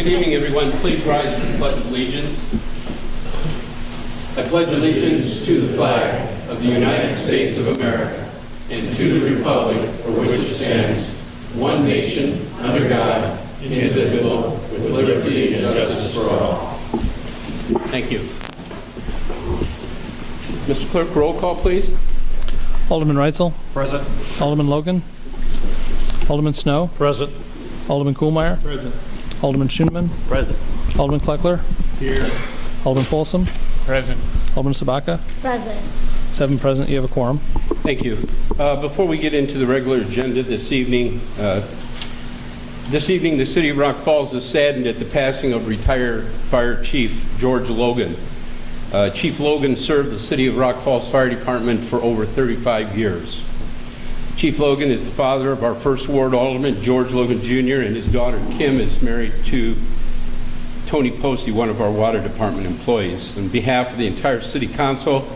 evening, everyone. Please rise for the Pledge of Allegiance. I pledge allegiance to the flag of the United States of America and to the republic for which it stands, one nation, under God, indivisible, with liberty and justice for all. Thank you. Mr. Clerk, roll call, please. Alderman Reitzel. Present. Alderman Logan. Alderman Snow. Present. Alderman Kuhlmeier. Present. Alderman Schoenemann. Present. Alderman Kleckler. Here. Alderman Folsom. Present. Alderman Sabaka. Present. 7 present. You have a quorum. Thank you. Before we get into the regular agenda this evening, the City of Rock Falls is saddened at the passing of retired Fire Chief George Logan. Chief Logan served the City of Rock Falls Fire Department for over 35 years. Chief Logan is the father of our First Ward Alderman, George Logan Jr., and his daughter, Kim, is married to Tony Posey, one of our Water Department employees. On behalf of the entire City Council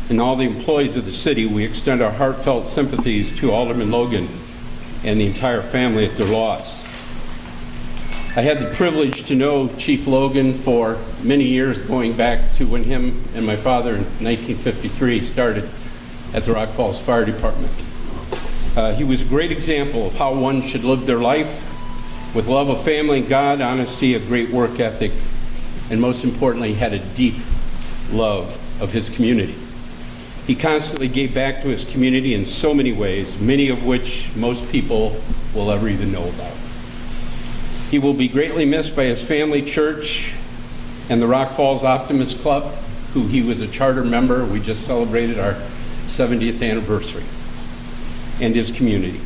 and all the employees of the city, we extend our heartfelt sympathies to Alderman Logan and the entire family at their loss. I had the privilege to know Chief Logan for many years, going back to when him and my father in 1953 started at the Rock Falls Fire Department. He was a great example of how one should live their life with love of family, God, honesty, a great work ethic, and most importantly, had a deep love of his community. He constantly gave back to his community in so many ways, many of which most people will ever even know about. He will be greatly missed by his family, church, and the Rock Falls Optimist Club, who he was a charter member. We just celebrated our 70th anniversary, and his community.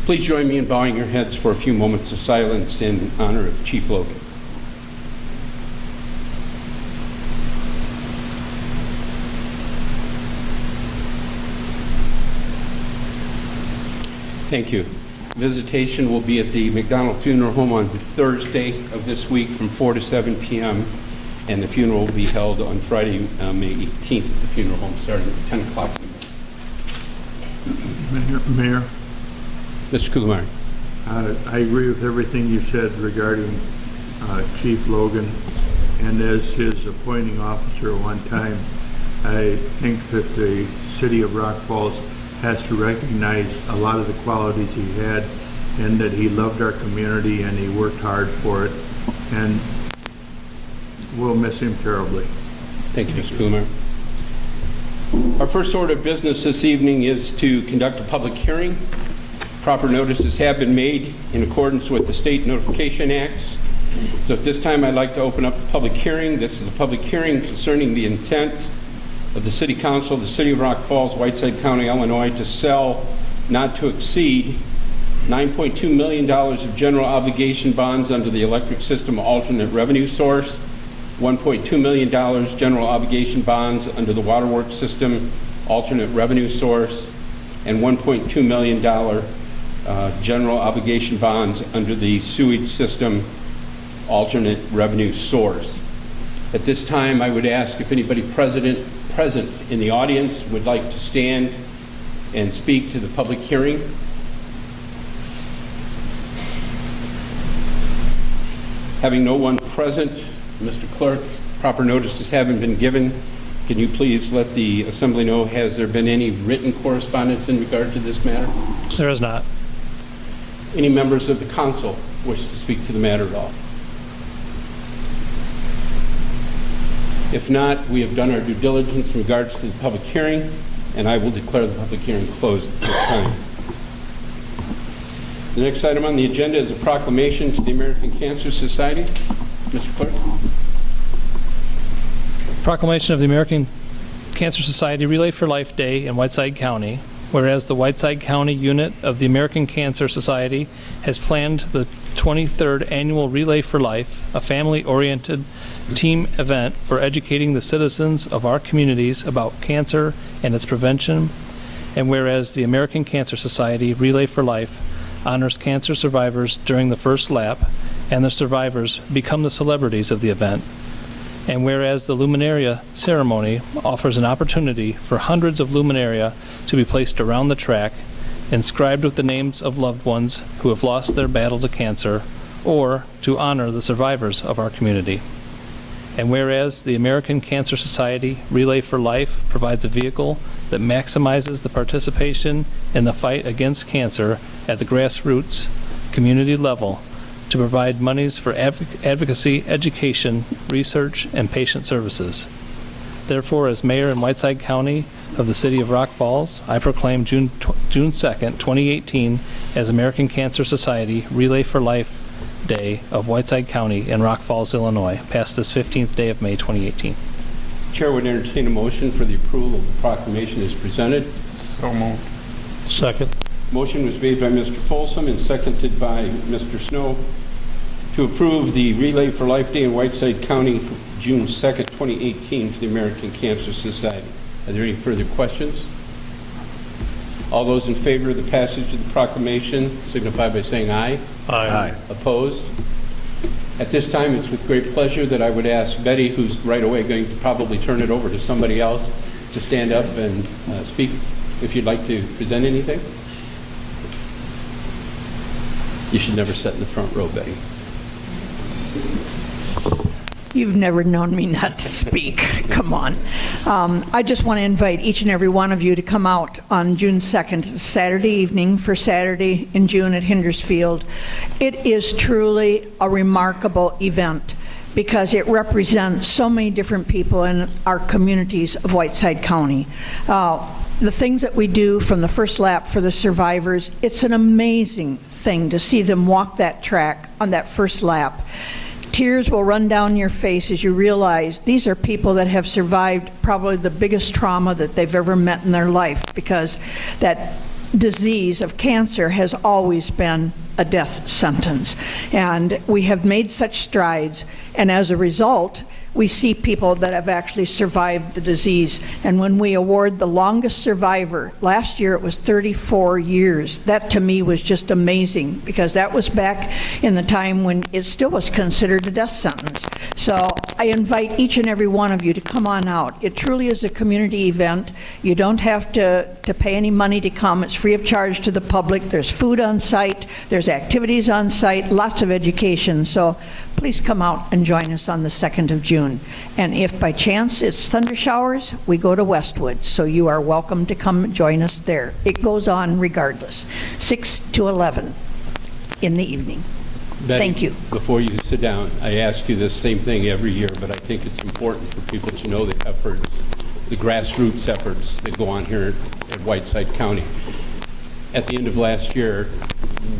Please join me in bowing your heads for a few moments of silence in honor of Chief Logan. Thank you. Visitation will be at the McDonald Funeral Home on Thursday of this week from 4 to 7 p.m. and the funeral will be held on Friday, May 18th at the funeral home starting at 10 o'clock. Mayor, Mr. Kuhlmeier. I agree with everything you said regarding Chief Logan, and as his appointing officer at one time, I think that the City of Rock Falls has to recognize a lot of the qualities he had, and that he loved our community and he worked hard for it, and we'll miss him terribly. Thank you, Mr. Kuhlmeier. Our first order of business this evening is to conduct a public hearing. Proper notices have been made in accordance with the State Notification Acts. So at this time, I'd like to open up the public hearing. This is a public hearing concerning the intent of the City Council of the City of Rock Falls, Whiteside County, Illinois, to sell not to exceed $9.2 million of general obligation bonds under the electric system alternate revenue source, $1.2 million general obligation bonds under the waterworks system alternate revenue source, and $1.2 million general obligation bonds under the sewage system alternate revenue source. At this time, I would ask if anybody present in the audience would like to stand and speak to the public hearing. Having no one present, Mr. Clerk, proper notices haven't been given. Can you please let the Assembly know, has there been any written correspondence in regard to this matter? There is not. Any members of the council wish to speak to the matter at all? If not, we have done our due diligence in regards to the public hearing, and I will declare the public hearing closed at this time. The next item on the agenda is a proclamation to the American Cancer Society. Mr. Clerk. Proclamation of the American Cancer Society Relay for Life Day in Whiteside County. Whereas the Whiteside County unit of the American Cancer Society has planned the 23rd Annual Relay for Life, a family-oriented team event for educating the citizens of our communities about cancer and its prevention. And whereas the American Cancer Society Relay for Life honors cancer survivors during the first lap, and the survivors become the celebrities of the event. And whereas the Luminaria ceremony offers an opportunity for hundreds of luminaria to be placed around the track, inscribed with the names of loved ones who have lost their battle to cancer or to honor the survivors of our community. And whereas the American Cancer Society Relay for Life provides a vehicle that maximizes the participation in the fight against cancer at the grassroots community level to provide monies for advocacy, education, research, and patient services. Therefore, as Mayor in Whiteside County of the City of Rock Falls, I proclaim June 2nd, 2018 as American Cancer Society Relay for Life Day of Whiteside County in Rock Falls, Illinois, past this 15th day of May 2018. Chair would entertain a motion for the approval of the proclamation as presented. So moved. Second. Motion was made by Mr. Folsom and seconded by Mr. Snow to approve the Relay for Life Day in Whiteside County, June 2nd, 2018 for the American Cancer Society. Are there any further questions? All those in favor of the passage of the proclamation signify by saying aye. Aye. Opposed? At this time, it's with great pleasure that I would ask Betty, who's right away going to probably turn it over to somebody else, to stand up and speak if you'd like to present anything. You should never sit in the front row, Betty. You've never known me not to speak. Come on. I just want to invite each and every one of you to come out on June 2nd, Saturday evening, for Saturday in June at Hindersfield. It is truly a remarkable event because it represents so many different people in our communities of Whiteside County. The things that we do from the first lap for the survivors, it's an amazing thing to see them walk that track on that first lap. Tears will run down your face as you realize these are people that have survived probably the biggest trauma that they've ever met in their life, because that disease of cancer has always been a death sentence. And we have made such strides, and as a result, we see people that have actually survived the disease. And when we award the longest survivor, last year it was 34 years. That to me was just amazing, because that was back in the time when it still was considered a death sentence. So I invite each and every one of you to come on out. It truly is a community event. You don't have to pay any money to come. It's free of charge to the public. There's food on site. There's activities on site, lots of education. So please come out and join us on the 2nd of June. And if by chance it's thunder showers, we go to Westwood. So you are welcome to come join us there. It goes on regardless, 6 to 11 in the evening. Betty, Thank you. Before you sit down, I ask you this same thing every year, but I think it's important for people to know the efforts, the grassroots efforts that go on here at Whiteside County. At the end of last year,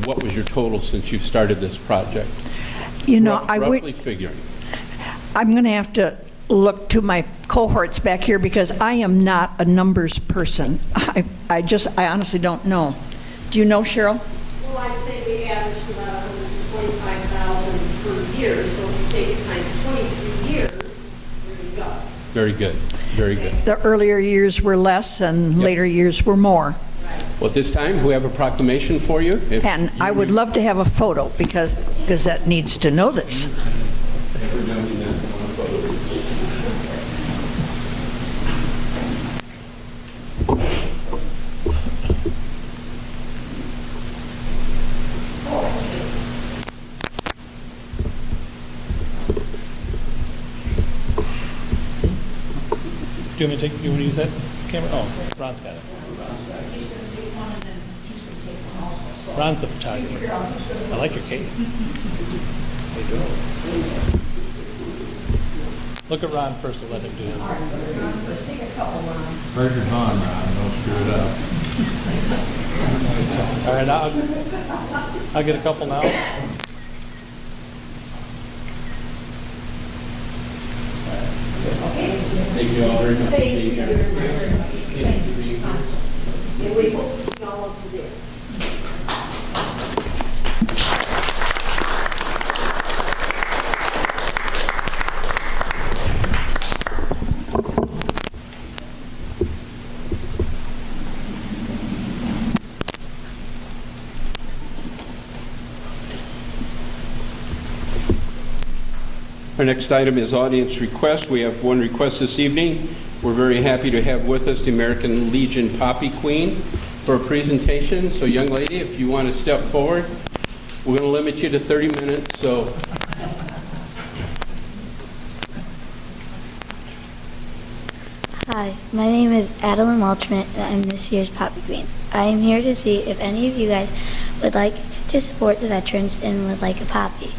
what was your total since you started this project? You know, Roughly figuring. I'm going to have to look to my cohorts back here because I am not a numbers person. I honestly don't know. Do you know, Cheryl? Well, I'd say we averaged about 125,000 per year, so if you take it times 23 years, there you go. Very good. Very good. The earlier years were less and later years were more. Well, at this time, we have a proclamation for you. And I would love to have a photo because Gazette needs to know this. Do you want me to you want to use that camera? Oh, Ron's got it. Ron's the photographer. I like your case. Look at Ron first and let him do it. Pressure on, Ron. Don't screw it up. All right, I'll get a couple now. Thank you all very much. Thank you very much. Thank you. And we hope you all up to this. Our next item is audience request. We have one request this evening. We're very happy to have with us the American Legion Poppy Queen for a presentation. So young lady, if you want to step forward, We're going to limit you to 30 minutes, so Hi, my name is Adeline Welchman, and I'm this year's Poppy Queen. I am here to see if any of you guys would like to support the veterans and would like a poppy.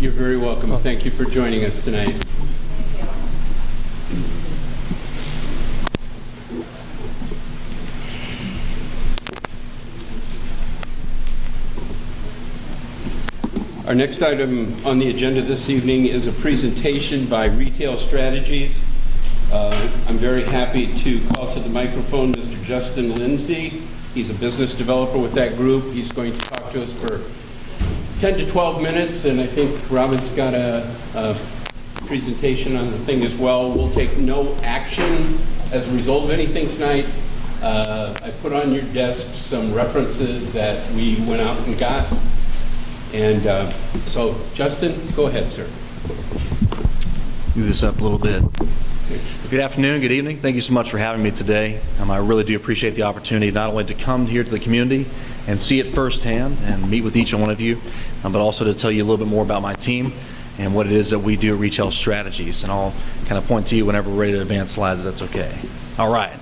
you're very welcome. Thank you for joining us tonight. Our next item on the agenda this evening is a presentation by Retail Strategies. I'm very happy to call to the microphone Mr. Justin Lindsay. He's a business developer with that group. He's going to talk to us for 10 to 12 minutes, and I think Robin's got a presentation on the thing as well. We'll take no action as a result of anything tonight. I put on your desk some references that we went out and got. And so, Justin, go ahead, sir. Move this up a little bit. Good afternoon, good evening. Thank you so much for having me today. I really do appreciate the opportunity not only to come here to the community and see it firsthand and meet with each one of you, but also to tell you a little bit more about my team and what it is that we do at Retail Strategies. And I'll kind of point to you whenever we're ready to advance slides, if that's okay. All right.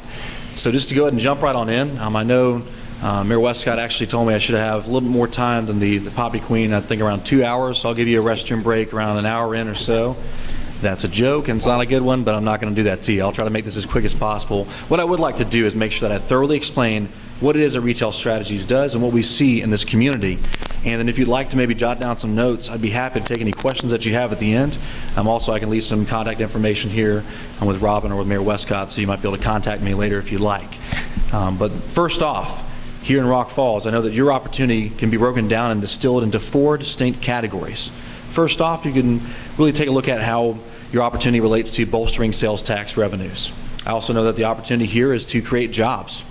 So just to go ahead and jump right on in, I know Mayor Westcott actually told me I should have a little bit more time than the Poppy Queen, I think around 2 hours. So I'll give you a restroom break around an hour in or so. That's a joke, and it's not a good one, but I'm not going to do that to you. I'll try to make this as quick as possible. What I would like to do is make sure that I thoroughly explain what it is that Retail Strategies does and what we see in this community. And then if you'd like to maybe jot down some notes, I'd be happy to take any questions that you have at the end. Also, I can leave some contact information here with Robin or with Mayor Westcott, so you might be able to contact me later if you'd like. But first off, here in Rock Falls, I know that your opportunity can be broken down and distilled into 4 distinct categories. First off, you can really take a look at how your opportunity relates to bolstering sales tax revenues. I also know that the opportunity here is to create jobs.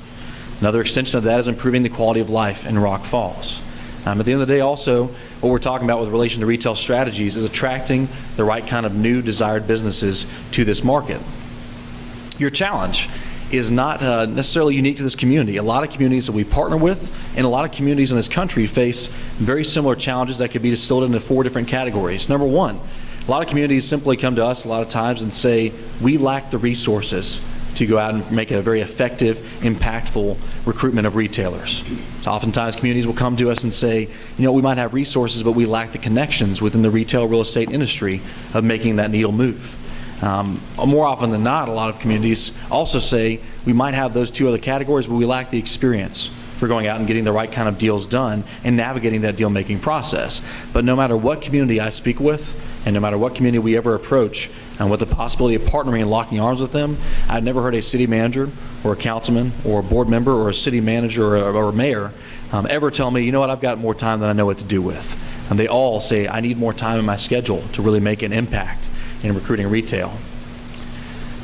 Another extension of that is improving the quality of life in Rock Falls. At the end of the day, also, what we're talking about with relation to Retail Strategies is attracting the right kind of new desired businesses to this market. Your challenge is not necessarily unique to this community. A lot of communities that we partner with and a lot of communities in this country face very similar challenges that could be distilled into 4 different categories. Number one, a lot of communities simply come to us a lot of times and say, we lack the resources to go out and make a very effective, impactful recruitment of retailers. So oftentimes communities will come to us and say, you know, we might have resources, but we lack the connections within the retail real estate industry of making that needle move. More often than not, a lot of communities also say we might have those two other categories, but we lack the experience for going out and getting the right kind of deals done and navigating that deal-making process. But no matter what community I speak with, and no matter what community we ever approach, and with the possibility of partnering and locking arms with them, I've never heard a city manager or a councilman or a board member or a city manager or a mayor ever tell me, you know what, I've got more time than I know what to do with. And they all say, I need more time in my schedule to really make an impact in recruiting retail.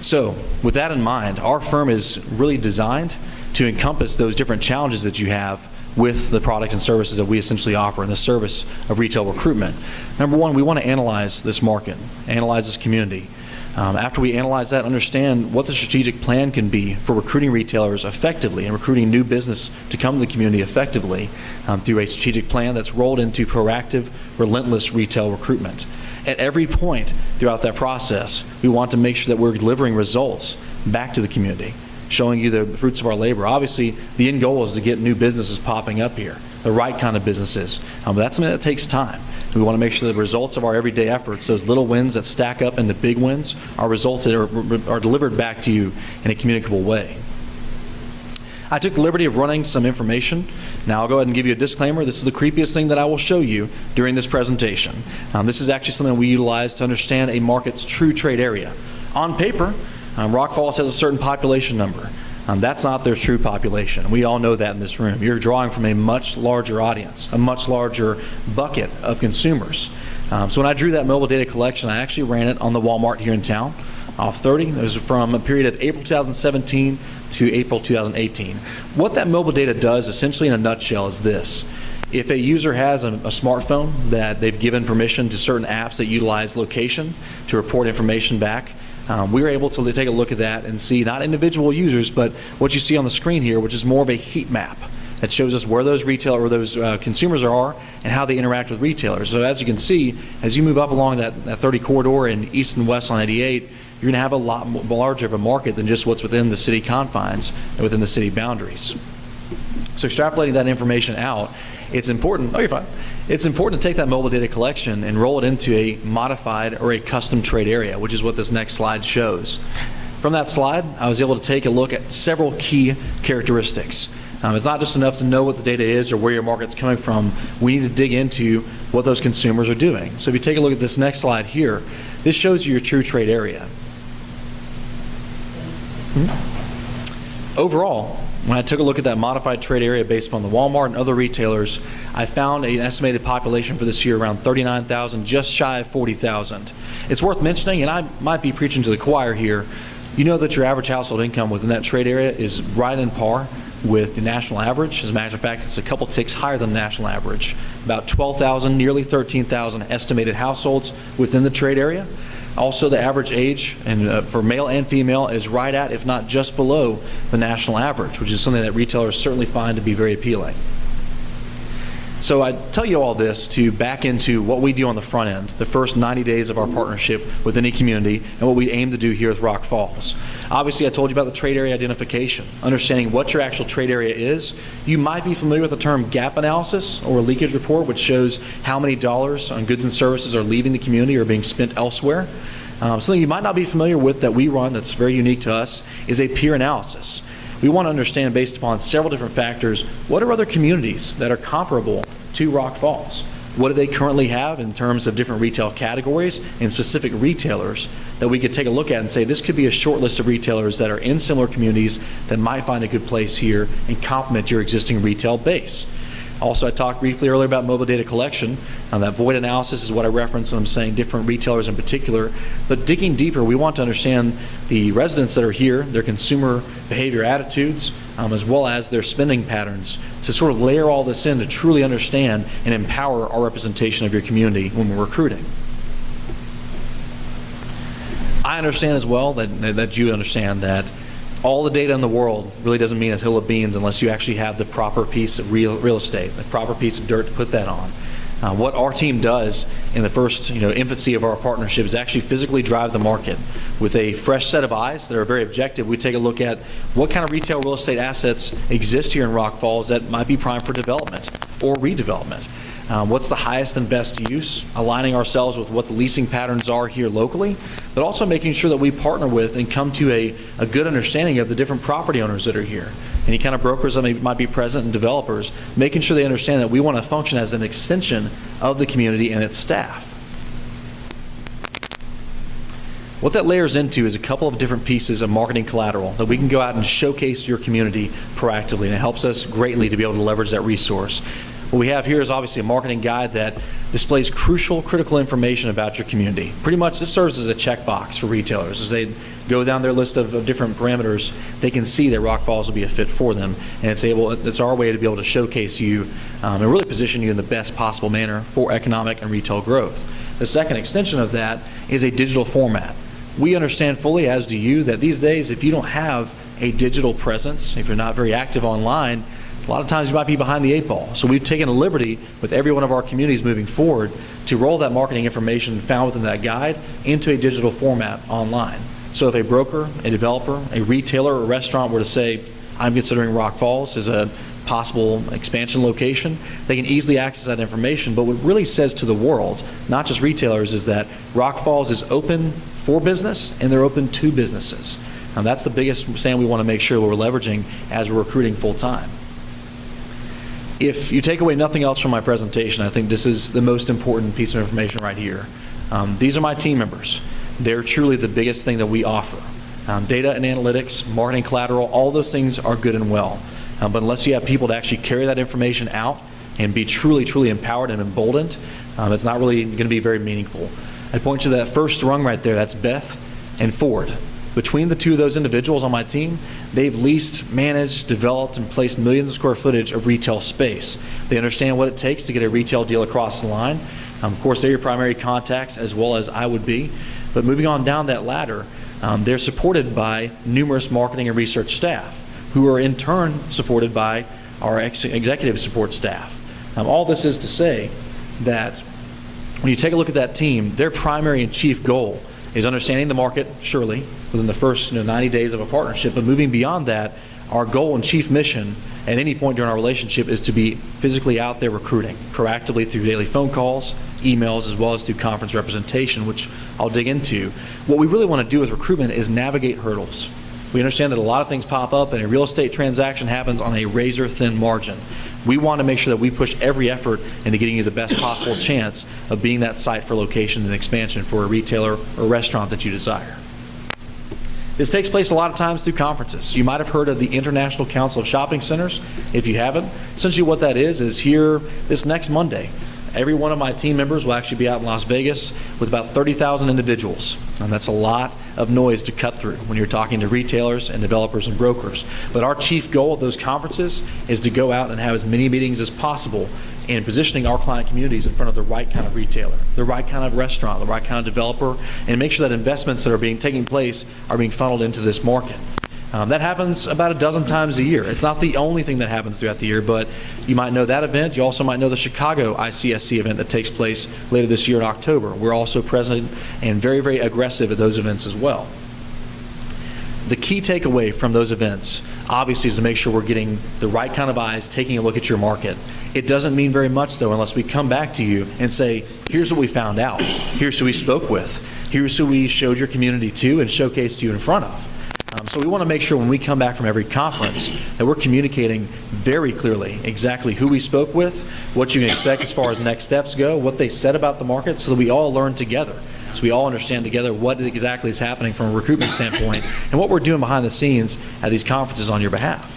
So with that in mind, our firm is really designed to encompass those different challenges that you have with the products and services that we essentially offer in the service of retail recruitment. Number one, we want to analyze this market, analyze this community. After we analyze that, understand what the strategic plan can be for recruiting retailers effectively and recruiting new business to come to the community effectively through a strategic plan that's rolled into proactive, relentless retail recruitment. At every point throughout that process, we want to make sure that we're delivering results back to the community, showing you the fruits of our labor. Obviously, the end goal is to get new businesses popping up here, the right kind of businesses. But that's something that takes time. We want to make sure the results of our everyday efforts, those little wins that stack up into big wins, are results that are delivered back to you in a communicable way. I took the liberty of running some information. Now I'll go ahead and give you a disclaimer. This is the creepiest thing that I will show you during this presentation. This is actually something we utilize to understand a market's true trade area. On paper, Rock Falls has a certain population number. That's not their true population. We all know that in this room. You're drawing from a much larger audience, a much larger bucket of consumers. So when I drew that mobile data collection, I actually ran it on the Walmart here in town, off 30. It was from a period of April 2017 to April 2018. What that mobile data does, essentially in a nutshell, is this. If a user has a smartphone that they've given permission to certain apps that utilize location to report information back, we were able to take a look at that and see not individual users, but what you see on the screen here, which is more of a heat map that shows us where those consumers are and how they interact with retailers. So as you can see, as you move up along that 30 corridor in east and west on 88, you're going to have a lot larger of a market than just what's within the city confines and within the city boundaries. So extrapolating that information out, it's important, it's important to take that mobile data collection and roll it into a modified or a custom trade area, which is what this next slide shows. From that slide, I was able to take a look at several key characteristics. It's not just enough to know what the data is or where your market's coming from. We need to dig into what those consumers are doing. So if you take a look at this next slide here, this shows you your true trade area. Overall, when I took a look at that modified trade area based upon the Walmart and other retailers, I found an estimated population for this year around 39,000, just shy of 40,000. It's worth mentioning, and I might be preaching to the choir here, you know that your average household income within that trade area is right in par with the national average. As a matter of fact, it's a couple ticks higher than the national average. About 12,000, nearly 13,000 estimated households within the trade area. Also, the average age for male and female is right at, if not just below, the national average, which is something that retailers certainly find to be very appealing. So I tell you all this to back into what we do on the front end, the first 90 days of our partnership with any community, and what we aim to do here with Rock Falls. Obviously, I told you about the trade area identification, understanding what your actual trade area is. You might be familiar with the term gap analysis or a leakage report, which shows how many dollars on goods and services are leaving the community or being spent elsewhere. Something you might not be familiar with that we run that's very unique to us is a peer analysis. We want to understand, based upon several different factors, what are other communities that are comparable to Rock Falls? What do they currently have in terms of different retail categories and specific retailers that we could take a look at and say this could be a short list of retailers that are in similar communities that might find a good place here and complement your existing retail base. Also, I talked briefly earlier about mobile data collection. That void analysis is what I referenced when I'm saying different retailers in particular. But digging deeper, we want to understand the residents that are here, their consumer behavior attitudes, as well as their spending patterns, to sort of layer all this in to truly understand and empower our representation of your community when we're recruiting. I understand as well that you understand that all the data in the world really doesn't mean a hill of beans unless you actually have the proper piece of real estate, the proper piece of dirt to put that on. What our team does in the first infancy of our partnership is actually physically drive the market with a fresh set of eyes that are very objective. We take a look at what kind of retail real estate assets exist here in Rock Falls that might be prime for development or redevelopment. what's the highest and best use, aligning ourselves with what the leasing patterns are here locally, but also making sure that we partner with and come to a good understanding of the different property owners that are here. Any kind of brokers that might be present and developers, making sure they understand that we want to function as an extension of the community and its staff. What that layers into is a couple of different pieces of marketing collateral that we can go out and showcase your community proactively, and it helps us greatly to be able to leverage that resource. What we have here is obviously a marketing guide that displays critical information about your community. Pretty much this serves as a checkbox for retailers. As they go down their list of different parameters, they can see that Rock Falls will be a fit for them, and it's our way to be able to showcase you and really position you in the best possible manner for economic and retail growth. The second extension of that is a digital format. We understand fully, as do you, that these days if you don't have a digital presence, if you're not very active online, a lot of times you might be behind the 8 ball. So we've taken a liberty with every one of our communities moving forward to roll that marketing information found within that guide into a digital format online. So if a broker, a developer, a retailer, or a restaurant were to say, I'm considering Rock Falls as a possible expansion location, they can easily access that information. But what it really says to the world, not just retailers, is that Rock Falls is open for business and they're open to businesses. And that's the biggest stand we want to make sure we're leveraging as we're recruiting full time. If you take away nothing else from my presentation, I think this is the most important piece of information right here. These are my team members. They're truly the biggest thing that we offer. Data and analytics, marketing collateral, all those things are good and well. But unless you have people to actually carry that information out and be truly empowered and emboldened, it's not really going to be very meaningful. I point to that first rung right there. That's Beth and Ford. Between the two of those individuals on my team, they've leased, managed, developed, and placed millions of square footage of retail space. They understand what it takes to get a retail deal across the line. Of course, they're your primary contacts, as well as I would be. But moving on down that ladder, they're supported by numerous marketing and research staff, who are in turn supported by our executive support staff. All this is to say that when you take a look at that team, their primary and chief goal is understanding the market, surely, within the first 90 days of a partnership, but moving beyond that, our goal and chief mission at any point during our relationship is to be physically out there recruiting, proactively through daily phone calls, emails, as well as through conference representation, which I'll dig into. What we really want to do with recruitment is navigate hurdles. We understand that a lot of things pop up and a real estate transaction happens on a razor-thin margin. We want to make sure that we push every effort into getting you the best possible chance of being that site for location and expansion for a retailer or restaurant that you desire. This takes place a lot of times through conferences. You might have heard of the International Council of Shopping Centers. If you haven't, essentially what that is here this next Monday. Every one of my team members will actually be out in Las Vegas with about 30,000 individuals. And that's a lot of noise to cut through when you're talking to retailers and developers and brokers. But our chief goal of those conferences is to go out and have as many meetings as possible in positioning our client communities in front of the right kind of retailer, the right kind of restaurant, the right kind of developer, and make sure that investments that are taking place are being funneled into this market. That happens about a dozen times a year. It's not the only thing that happens throughout the year, but you might know that event. You also might know the Chicago ICSC event that takes place later this year in October. We're also present and very aggressive at those events as well. The key takeaway from those events, obviously, is to make sure we're getting the right kind of eyes taking a look at your market. It doesn't mean very much, though, unless we come back to you and say, here's what we found out. Here's who we spoke with. Here's who we showed your community to and showcased you in front of. So we want to make sure when we come back from every conference that we're communicating very clearly exactly who we spoke with, what you can expect as far as next steps go, what they said about the market, so that we all learn together. So we all understand together what exactly is happening from a recruitment standpoint and what we're doing behind the scenes at these conferences on your behalf.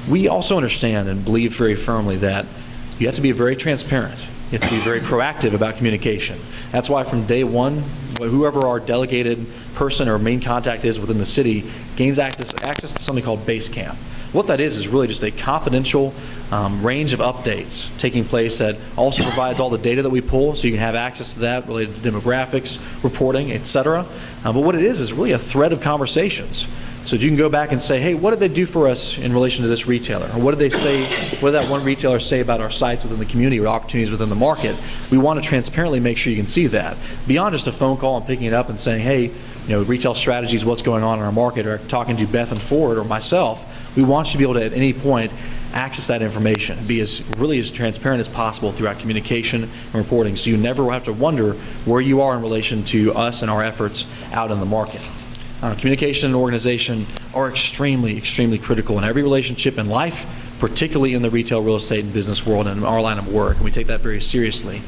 We also understand and believe very firmly that you have to be very transparent. You have to be very proactive about communication. That's why from day one, whoever our delegated person or main contact is within the city gains access to something called Basecamp. What that is really just a confidential range of updates taking place that also provides all the data that we pull, so you can have access to that related to demographics, reporting, etc. But what it is really a thread of conversations. So you can go back and say, hey, what did they do for us in relation to this retailer? Or what did they say, what did that one retailer say about our sites within the community or opportunities within the market? We want to transparently make sure you can see that. Beyond just a phone call and picking it up and saying, hey, retail strategies, what's going on in our market, or talking to Beth and Ford or myself, we want you to be able to at any point access that information and be really as transparent as possible throughout communication and reporting, so you never have to wonder where you are in relation to us and our efforts out in the market. Communication and organization are extremely, extremely critical in every relationship in life, particularly in the retail, real estate, and business world and our line of work, and we take that very seriously.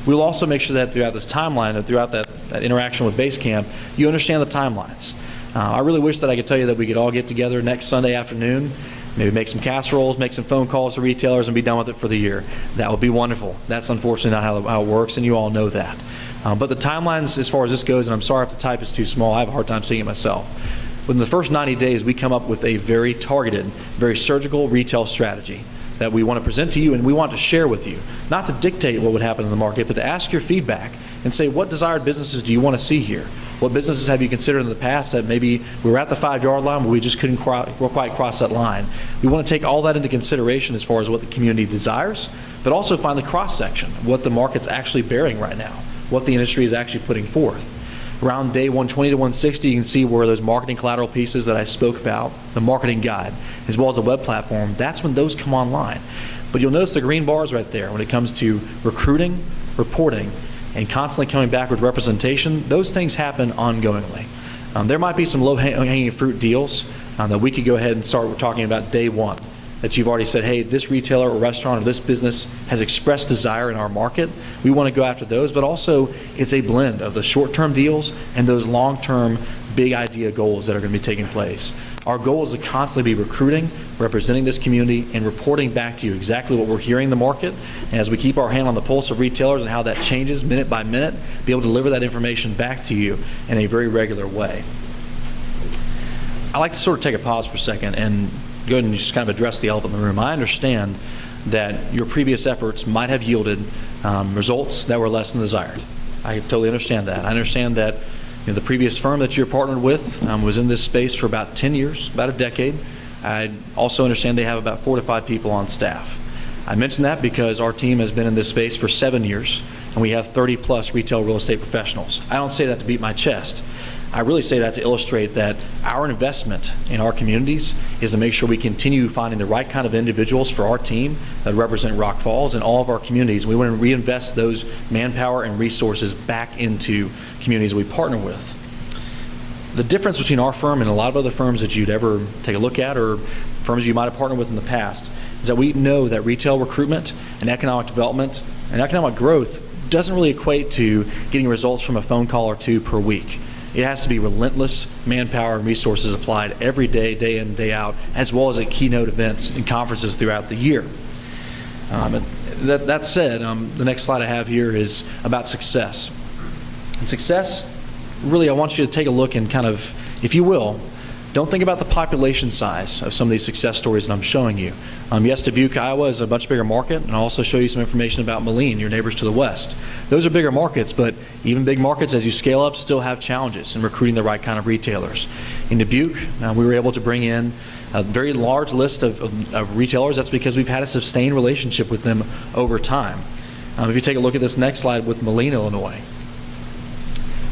We'll also make sure that throughout this timeline, and throughout that interaction with Basecamp, you understand the timelines. I really wish that I could tell you that we could all get together next Sunday afternoon, maybe make some casseroles, make some phone calls to retailers, and be done with it for the year. That would be wonderful. That's unfortunately not how it works, and you all know that. But the timelines, as far as this goes, and I'm sorry if the type is too small, I have a hard time seeing it myself. Within the first 90 days, we come up with a very targeted, very surgical retail strategy that we want to present to you and we want to share with you. Not to dictate what would happen in the market, but to ask your feedback and say, what desired businesses do you want to see here? What businesses have you considered in the past that maybe we were at the 5-yard line, but we just couldn't quite cross that line? We want to take all that into consideration as far as what the community desires, but also find the cross-section, what the market's actually bearing right now, what the industry is actually putting forth. Around day 120 to 160, you can see where those marketing collateral pieces that I spoke about, the marketing guide, as well as the web platform, that's when those come online. But you'll notice the green bars right there when it comes to recruiting, reporting, and constantly coming back with representation. Those things happen ongoingly. There might be some low-hanging fruit deals that we could go ahead and start talking about day one, that you've already said, hey, this retailer or restaurant or this business has expressed desire in our market. We want to go after those, but also it's a blend of the short-term deals and those long-term big idea goals that are going to be taking place. Our goal is to constantly be recruiting, representing this community, and reporting back to you exactly what we're hearing in the market. And as we keep our hand on the pulse of retailers and how that changes minute by minute, be able to deliver that information back to you in a very regular way. I like to sort of take a pause for a second and go ahead and just kind of address the elephant in the room. I understand that your previous efforts might have yielded results that were less than desired. I totally understand that. I understand that the previous firm that you're partnered with was in this space for about 10 years, about a decade. I also understand they have about 4 to 5 people on staff. I mention that because our team has been in this space for 7 years, and we have 30 plus retail real estate professionals. I don't say that to beat my chest. I really say that to illustrate that our investment in our communities is to make sure we continue finding the right kind of individuals for our team that represent Rock Falls and all of our communities. We want to reinvest those manpower and resources back into communities we partner with. The difference between our firm and a lot of other firms that you'd ever take a look at, or firms you might have partnered with in the past, is that we know that retail recruitment and economic development and economic growth doesn't really equate to getting results from a phone call or 2 per week. It has to be relentless manpower and resources applied every day, day in, day out, as well as at keynote events and conferences throughout the year. That said, the next slide I have here is about success. And success, really, I want you to take a look and kind of, if you will, don't think about the population size of some of these success stories that I'm showing you. Yes, Dubuque, Iowa is a much bigger market, and I'll also show you some information about Moline, your neighbors to the west. Those are bigger markets, but even big markets, as you scale up, still have challenges in recruiting the right kind of retailers. In Dubuque, we were able to bring in a very large list of retailers. That's because we've had a sustained relationship with them over time. If you take a look at this next slide with Moline, Illinois,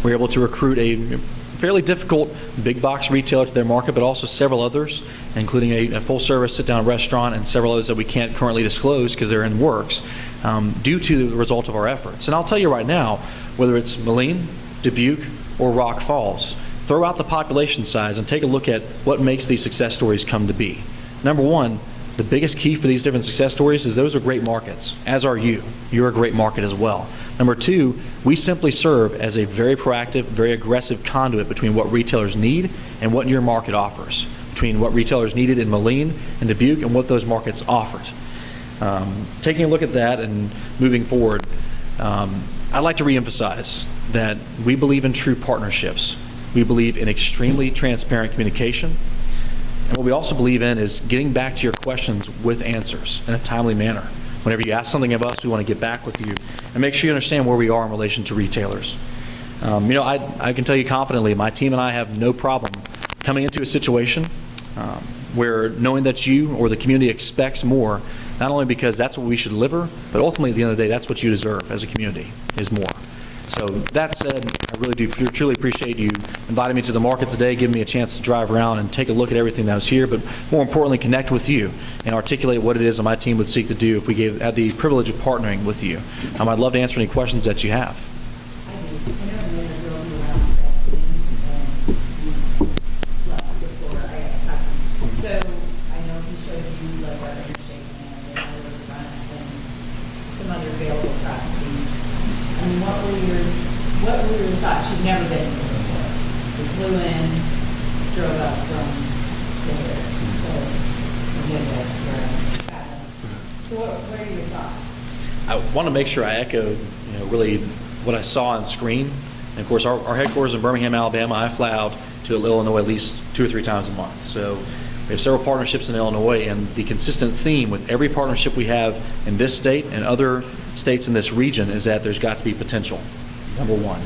we're able to recruit a fairly difficult big box retailer to their market, but also several others, including a full service sit down restaurant and several others that we can't currently disclose because they're in works due to the result of our efforts. And I'll tell you right now, whether it's Moline, Dubuque, or Rock Falls, throw out the population size and take a look at what makes these success stories come to be. Number one, the biggest key for these different success stories is those are great markets, as are you. You're a great market as well. Number two, we simply serve as a very proactive, very aggressive conduit between what retailers need and what your market offers, between what retailers needed in Moline and Dubuque and what those markets offered. Taking a look at that and moving forward, I'd like to reemphasize that we believe in true partnerships. We believe in extremely transparent communication. And what we also believe in is getting back to your questions with answers in a timely manner. Whenever you ask something of us, we want to get back with you and make sure you understand where we are in relation to retailers. I can tell you confidently, my team and I have no problem coming into a situation where knowing that you or the community expects more, not only because that's what we should deliver, but ultimately at the end of the day, that's what you deserve as a community, is more. So that said, I really do truly appreciate you inviting me to the market today, giving me a chance to drive around and take a look at everything that was here, but more importantly, connect with you and articulate what it is that my team would seek to do if we had the privilege of partnering with you. I'd love to answer any questions that you have. I do. I know the minute drove you around this afternoon and you left before I got talking. So I know he showed you like our interstate land and our riverfront and some other available properties. I mean, what were your thoughts? You've never been here before. We flew in, drove up from there. So we did that. So what are your thoughts? I want to make sure I echo, really what I saw on screen. And of course, our headquarters in Birmingham, Alabama, I fly out to Illinois at least 2 or 3 times a month. So we have several partnerships in Illinois, and the consistent theme with every partnership we have in this state and other states in this region is that there's got to be potential, number one.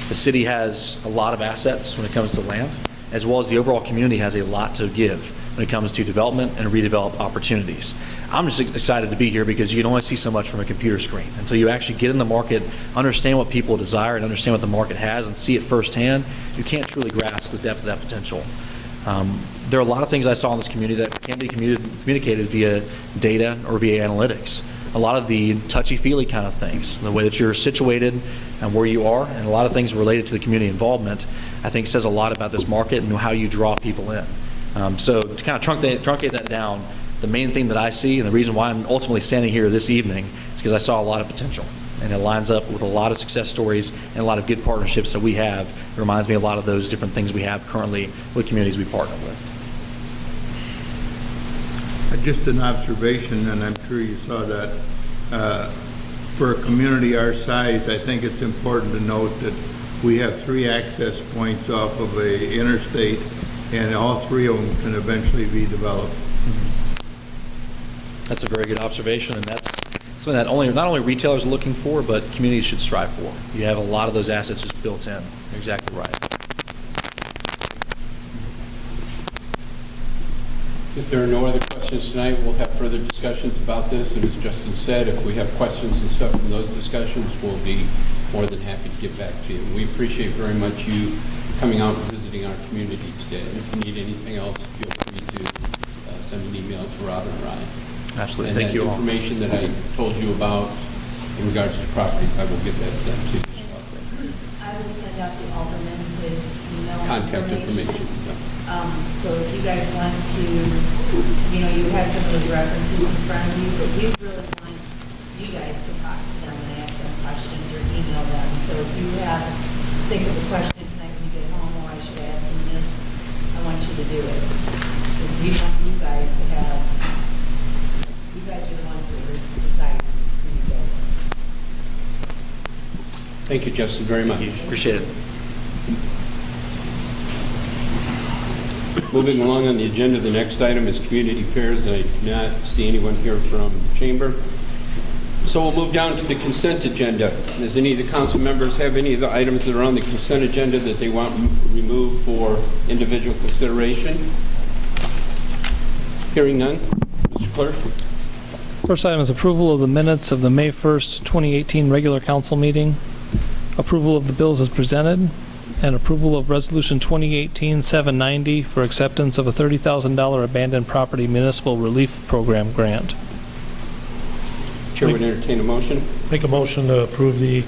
The city has a lot of assets when it comes to land, as well as the overall community has a lot to give when it comes to development and redevelop opportunities. I'm just excited to be here because you can only see so much from a computer screen. Until you actually get in the market, understand what people desire, and understand what the market has, and see it firsthand, you can't truly grasp the depth of that potential. There are a lot of things I saw in this community that can be communicated via data or via analytics. A lot of the touchy-feely kind of things, the way that you're situated and where you are, and a lot of things related to the community involvement, I think says a lot about this market and how you draw people in. So to kind of truncate that down, the main thing that I see and the reason why I'm ultimately standing here this evening is because I saw a lot of potential. And it lines up with a lot of success stories and a lot of good partnerships that we have. It reminds me a lot of those different things we have currently with communities we partner with. Just an observation, and I'm sure you saw that, for a community our size, I think it's important to note that we have 3 access points off of a interstate, and all 3 of them can eventually be developed. That's a very good observation, and that's something that not only retailers are looking for, but communities should strive for. You have a lot of those assets just built in. You're exactly right. If there are no other questions tonight, we'll have further discussions about this. And as Justin said, if we have questions and stuff from those discussions, we'll be more than happy to get back to you. We appreciate very much you coming out and visiting our community today. And if you need anything else, feel free to send an email to Robin or Ryan. Absolutely. And Thank you all. that information that I told you about in regards to properties, I will get that sent to you. I will send out the alderman his email Contact information. Yeah. So if you guys want to, you have some of those references in front of you, but we really want you guys to talk to them and ask them questions or email them. So if you think of a question tonight when you get home, oh, I should ask them this, I want you to do it. Because we want you guys to have, you guys are the ones that are deciding who you go with. Thank you, Justin, very much. Appreciate it. Moving along on the agenda, the next item is community affairs, and I do not see anyone here from the chamber. So we'll move down to the consent agenda. Does any of the council members have any of the items that are on the consent agenda that they want removed for individual consideration? Hearing none. Mr. Clerk? First item is approval of the minutes of the May 1st, 2018 regular council meeting, approval of the bills as presented, and approval of Resolution 2018-790 for acceptance of a $30,000 abandoned property municipal relief program grant. Chair would entertain a motion. Make a motion to approve the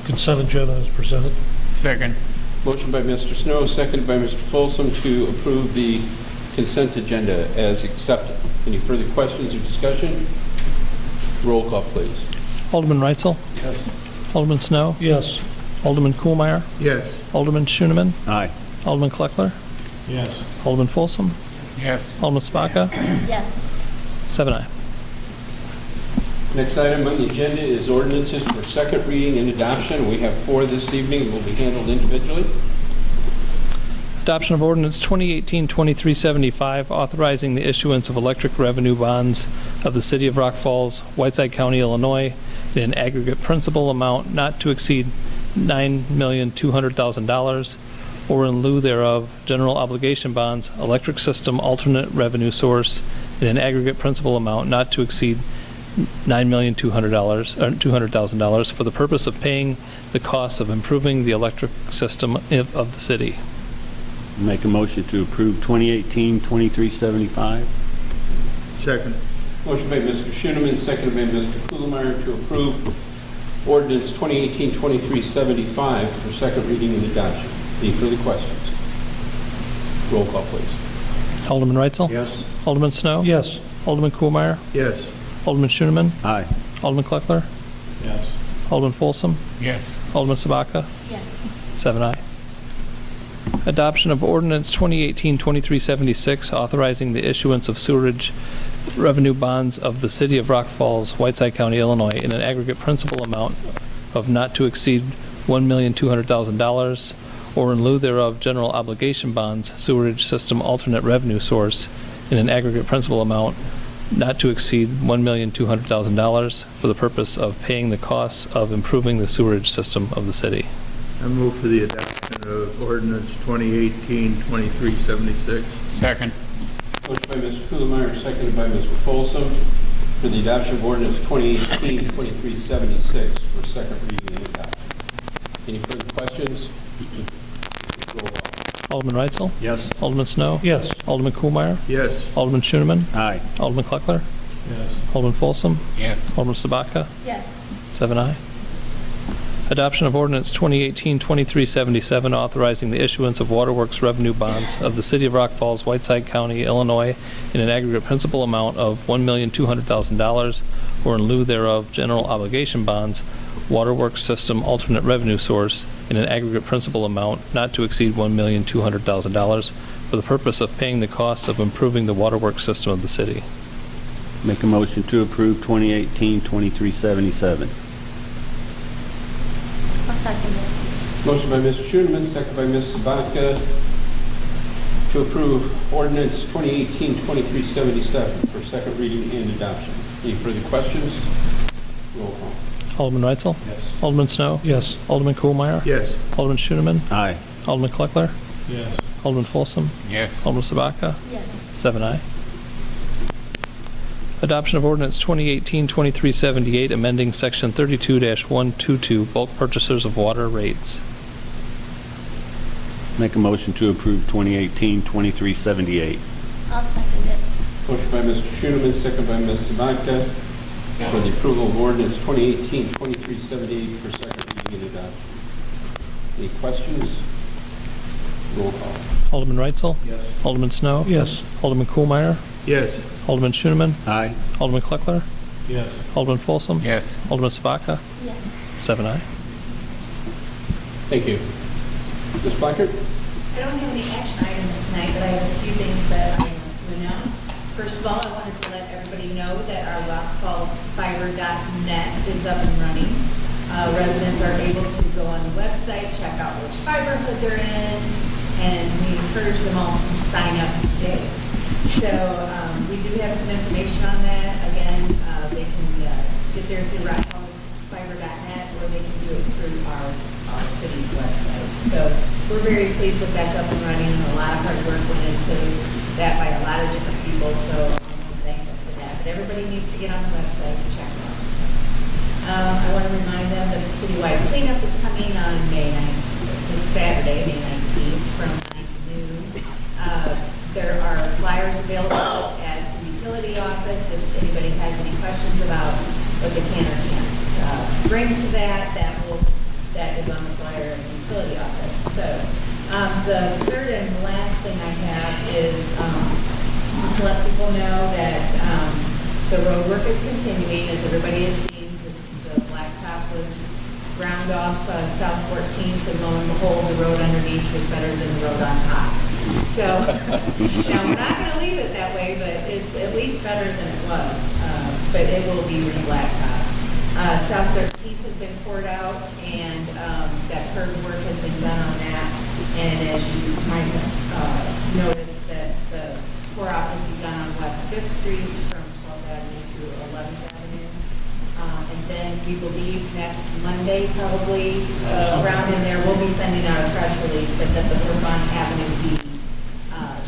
consent agenda as presented. Second. Motion by Mr. Snow, seconded by Mr. Folsom to approve the consent agenda as accepted. Any further questions or discussion? Roll call, please. Alderman Reitzel? Yes. Alderman Snow? Yes. Alderman Kuhlmeier? Yes. Alderman Schoenemann? Aye. Alderman Kleckler? Yes. Alderman Folsom? Yes. Alderman Spaka? Yes. 7-0. Next item on the agenda is ordinances for second reading and adoption. We have 4 this evening and will be handled individually. Adoption of ordinance 2018-2375, authorizing the issuance of electric revenue bonds of the City of Rock Falls, Whiteside County, Illinois, in an aggregate principal amount not to exceed $9,200,000, or in lieu thereof, general obligation bonds, electric system alternate revenue source, in an aggregate principal amount not to exceed $200,000 for the purpose of paying the cost of improving the electric system of the city. Make a motion to approve 2018-2375. Second. Motion by Mr. Schoeneman, seconded by Mr. Kuhlmeyer to approve ordinance 2018-2375 for second reading and adoption. Any further questions? Roll call, please. Alderman Reitzel? Yes. Alderman Snow? Yes. Alderman Kuhlmeyer? Yes. Alderman Schoeneman? Aye. Alderman Kleckler? Yes. Alderman Folsom? Yes. Alderman Sabaka? Yes. 7 aye. Adoption of ordinance 2018-2376 authorizing the issuance of sewerage revenue bonds of the City of Rock Falls, Whiteside County, Illinois in an aggregate principal amount of not to exceed $1,200,000 or in lieu thereof general obligation bonds, sewerage system alternate revenue source in an aggregate principal amount not to exceed $1,200,000 for the purpose of paying the costs of improving the sewerage system of the city. I move for the adoption of ordinance 2018-2376. Second. Motion by Mr. Kuhlmeyer, seconded by Mr. Folsom for the adoption of ordinance 2018-2376 for second reading and adoption. Any further questions? Roll call. Alderman Reitzel? Yes. Alderman Snow? Yes. Alderman Kuhlmeyer? Yes. Alderman Schoeneman? Aye. Alderman Kleckler? Yes. Alderman Folsom? Yes. Alderman Sabaka? Yes. 7 aye. Adoption of ordinance 2018-2377 authorizing the issuance of waterworks revenue bonds of the City of Rock Falls, Whiteside County, Illinois in an aggregate principal amount of $1,200,000 or in lieu thereof general obligation bonds, waterworks system alternate revenue source in an aggregate principal amount not to exceed $1,200,000 for the purpose of paying the costs of improving the waterworks system of the city. Make a motion to approve 2018-2377. I'll second it. Motion by Mr. Schoeneman, seconded by Ms. Sabatka to approve ordinance 2018-2377 for second reading and adoption. Any further questions? Roll call. Alderman Reitzel? Yes. Alderman Snow? Yes. Alderman Kuhlmeyer? Yes. Alderman Schoeneman? Aye. Alderman Kleckler? Yes. Alderman Folsom? Yes. Alderman Sabaka? Yes. 7 aye. Adoption of ordinance 2018-2378, amending section 32-122, bulk purchasers of water rates. Make a motion to approve 2018-2378. I'll second it. Motion by Mr. Schoeneman, seconded by Ms. Sabatka for the approval of ordinance 2018-2378 for second reading and adoption. Any questions? Roll call. Alderman Reitzel? Yes. Alderman Snow? Yes. Alderman Kuhlmeyer? Yes. Alderman Schoeneman? Aye. Alderman Kleckler? Yes. Alderman Folsom? Yes. Alderman Sabaka? Yes. 7 aye. Thank you. Ms. Blackard? I don't have any action items tonight, but I have a few things that I want to announce. First of all, I wanted to let everybody know that our rockfallsfiber.net is up and running. Residents are able to go on the website, check out which fiber hood they're in, and we encourage them all to sign up today. So we do have some information on that. Again, they can get there through rockfallsfiber.net, or they can do it through our city's website. So we're very pleased that that's up and running. A lot of hard work went into that by a lot of different people, so I'm thankful for that. But everybody needs to get on the website and check it out. I want to remind them that the citywide cleanup is coming on May 9th, this Saturday, May 19th, from 9 to noon. There are flyers available at the utility office if anybody has any questions about what they can or can't bring to that. That is on the flyer at the utility office. So the third and last thing I have is just to let people know that the road work is continuing, as everybody has seen. The blacktop was ground off South 14th, and lo and behold, the road underneath was better than the road on top. So now we're not going to leave it that way, but it's at least better than it was. But it will be re-blacktop. South 13th has been poured out, and that curb work has been done on that. And as you might have noticed, that the pour out has begun on West 5th Street from 12th Avenue to 11th Avenue. And then we believe next Monday, probably around in there, we'll be sending out a press release, but that the Bourbon Avenue B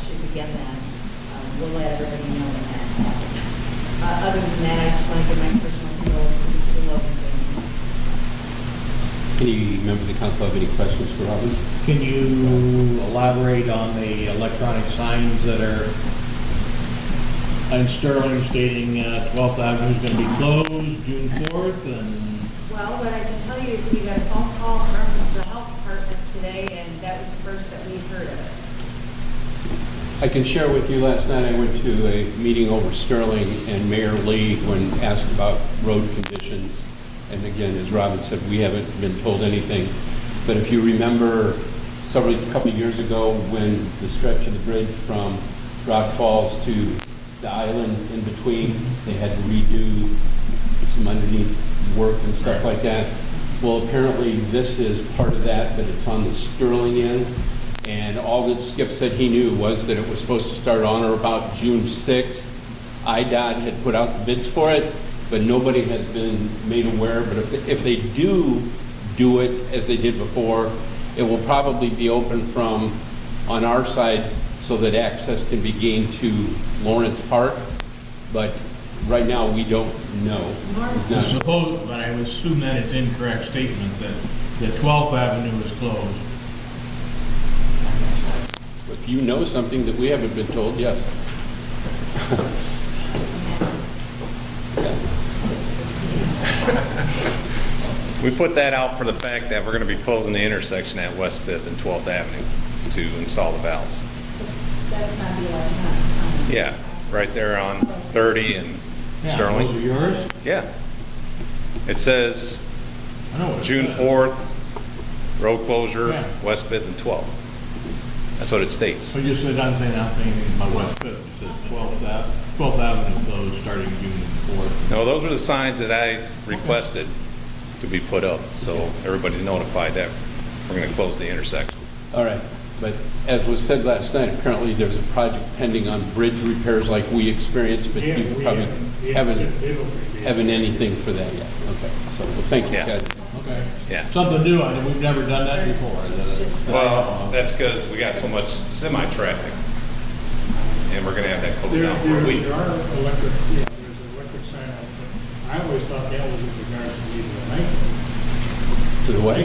should begin then. We'll let everybody know when that happens. Other than that, I just just want to give my personal condolences to the Logan family. Any member of the council have any questions for Robin? Can you elaborate on the electronic signs that are in Sterling stating 12th Avenue is going to be closed June 4th? And Well, what I can tell you is we got a phone call from the health department today, and that was the first that we've heard of it. I can share with you, last night I went to a meeting over Sterling, and Mayor Lee, when asked about road conditions, and again, as Robin said, we haven't been told anything, but if you remember a couple of years ago when the stretch of the bridge from Rock Falls to the island in between, they had to redo some underneath work and stuff like that. Well, apparently this is part of that, but it's on the Sterling end. And all that Skip said he knew was that it was supposed to start on or about June 6th. IDOT had put out the bids for it, but nobody has been made aware. But if they do it as they did before, it will probably be open from on our side so that access can be gained to Lawrence Park. But right now, we don't know. I suppose, but I would assume that it's incorrect statement that 12th Avenue is closed. If you know something that we haven't been told, yes. We put that out for the fact that we're going to be closing the intersection at West 5th and 12th Avenue to install the valves. That's not the electronic sign. Yeah, right there on 30 and Sterling. Those are yours? Yeah. It says I know what it June says. 4th, road closure, Yeah. West 5th and 12th. That's what it states. So just it doesn't say nothing about West 5th. It says 12th Avenue closed starting June 4th. No, those were the signs that I requested to be put up, so everybody's notified that we're going to close the intersection. All right, but as was said last night, apparently there's a project pending on bridge repairs like we experienced, but you probably haven't anything for that yet. Okay, so, well, thank you, Yeah. guys. Okay. Yeah. Something new. I mean, we've never done that before. Well, that's because we got so much semi-traffic, and we're going to have that closed down for a week. There are electric, yeah, there's an electric sign out there. I always thought that was in regards to either the night. To the what?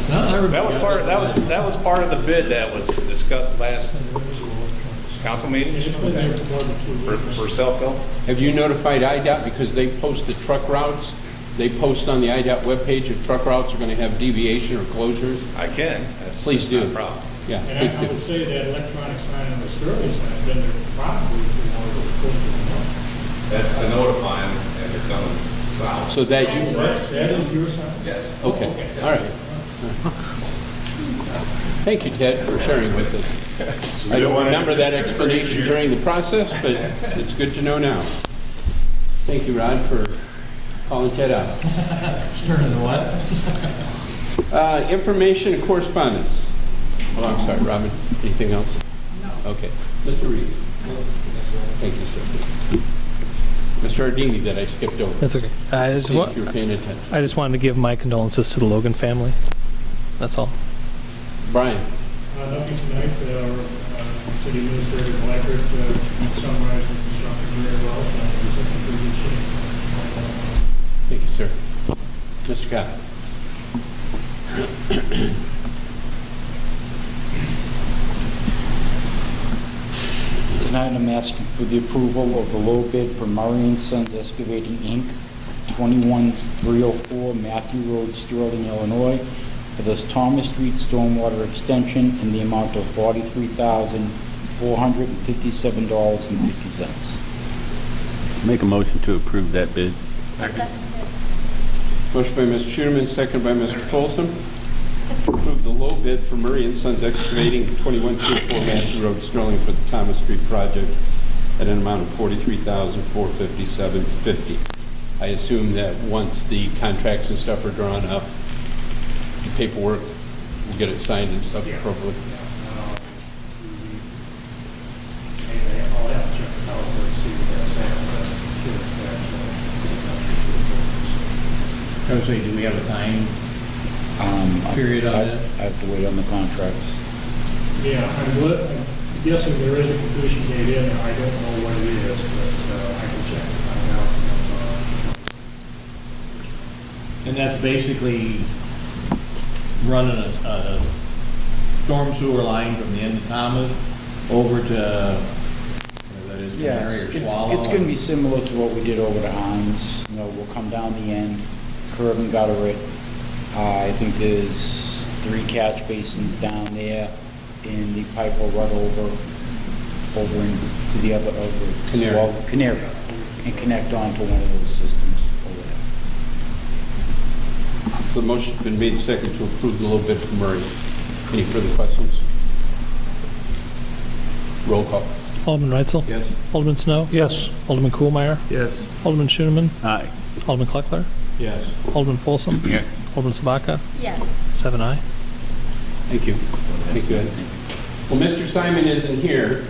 That was part of the bid that was discussed last council meeting for Selco. Have you notified IDOT because they post the truck routes? They post on the IDOT webpage if truck routes are going to have deviation or closures? I can. That's Please not do. a problem. Yeah, And please I do. would say that electronic sign on the Sterling sign has been there probably for more than close to a month. That's to notify them that they're coming south. So that you, That is your sign? Yes. okay, all right. Thank you, Ted, for sharing with us. I don't remember that explanation during the process, but it's good to know now. Thank you, Rod, for calling Ted out. Turning to what? Information and correspondence. Oh, I'm sorry, Robin. Anything else? No. Okay. Mr. Reed. Thank you, sir. Mr. Ardini, that I skipped over. That's okay. See if you were paying attention. I just wanted to give my condolences to the Logan family. That's all. Brian. Nothing tonight. City Administrator Blackard summarized the construction very well. It's in pretty good shape. Thank you, sir. Mr. Scott. Tonight, I'm asking for the approval of the low bid for Murray and Sons Excavating, Inc., 21304 Matthew Road, Sterling, Illinois, for this Thomas Street stormwater extension in the amount of $43,457.50. Make a motion to approve that bid. Motion by Mr. Schuneman, second by Mr. Folsom. Approve the low bid for Murray and Sons Excavating, 2124 Matthew Road, Sterling, for the Thomas Street project at an amount of $43,457.50. I assume that once the contracts and stuff are drawn up, the paperwork, we'll get it signed and stuff appropriately. I'll have to check the power board to see what I that's was saying, do we have a time period on I it? have to wait on the contracts. Yeah, I'm guessing there is a completion date in there. I don't know what it is, but I can check and find out. And that's basically running a storm sewer line from the end of Thomas over to, that is, Yes, Canary or Swallow. it's going to be similar to what we did over to Hans. You know, we'll come down the end, curb and gutter it. I think there's 3 catch basins down there, and the pipe will run over into the other, over Canary. Well, Canary, and connect onto one of those systems over there. So the motion's been made second to approve the low bid for Murray. Any further questions? Roll call. Alderman Reitzel? Yes. Alderman Snow? Yes. Alderman Kuhlmeyer? Yes. Alderman Schoeneman? Aye. Alderman Kleckler? Yes. Alderman Folsom? Yes. Alderman Sabaka? Yes. 7 aye. Thank you. Thank you, Ed. Well, Mr. Simon isn't here,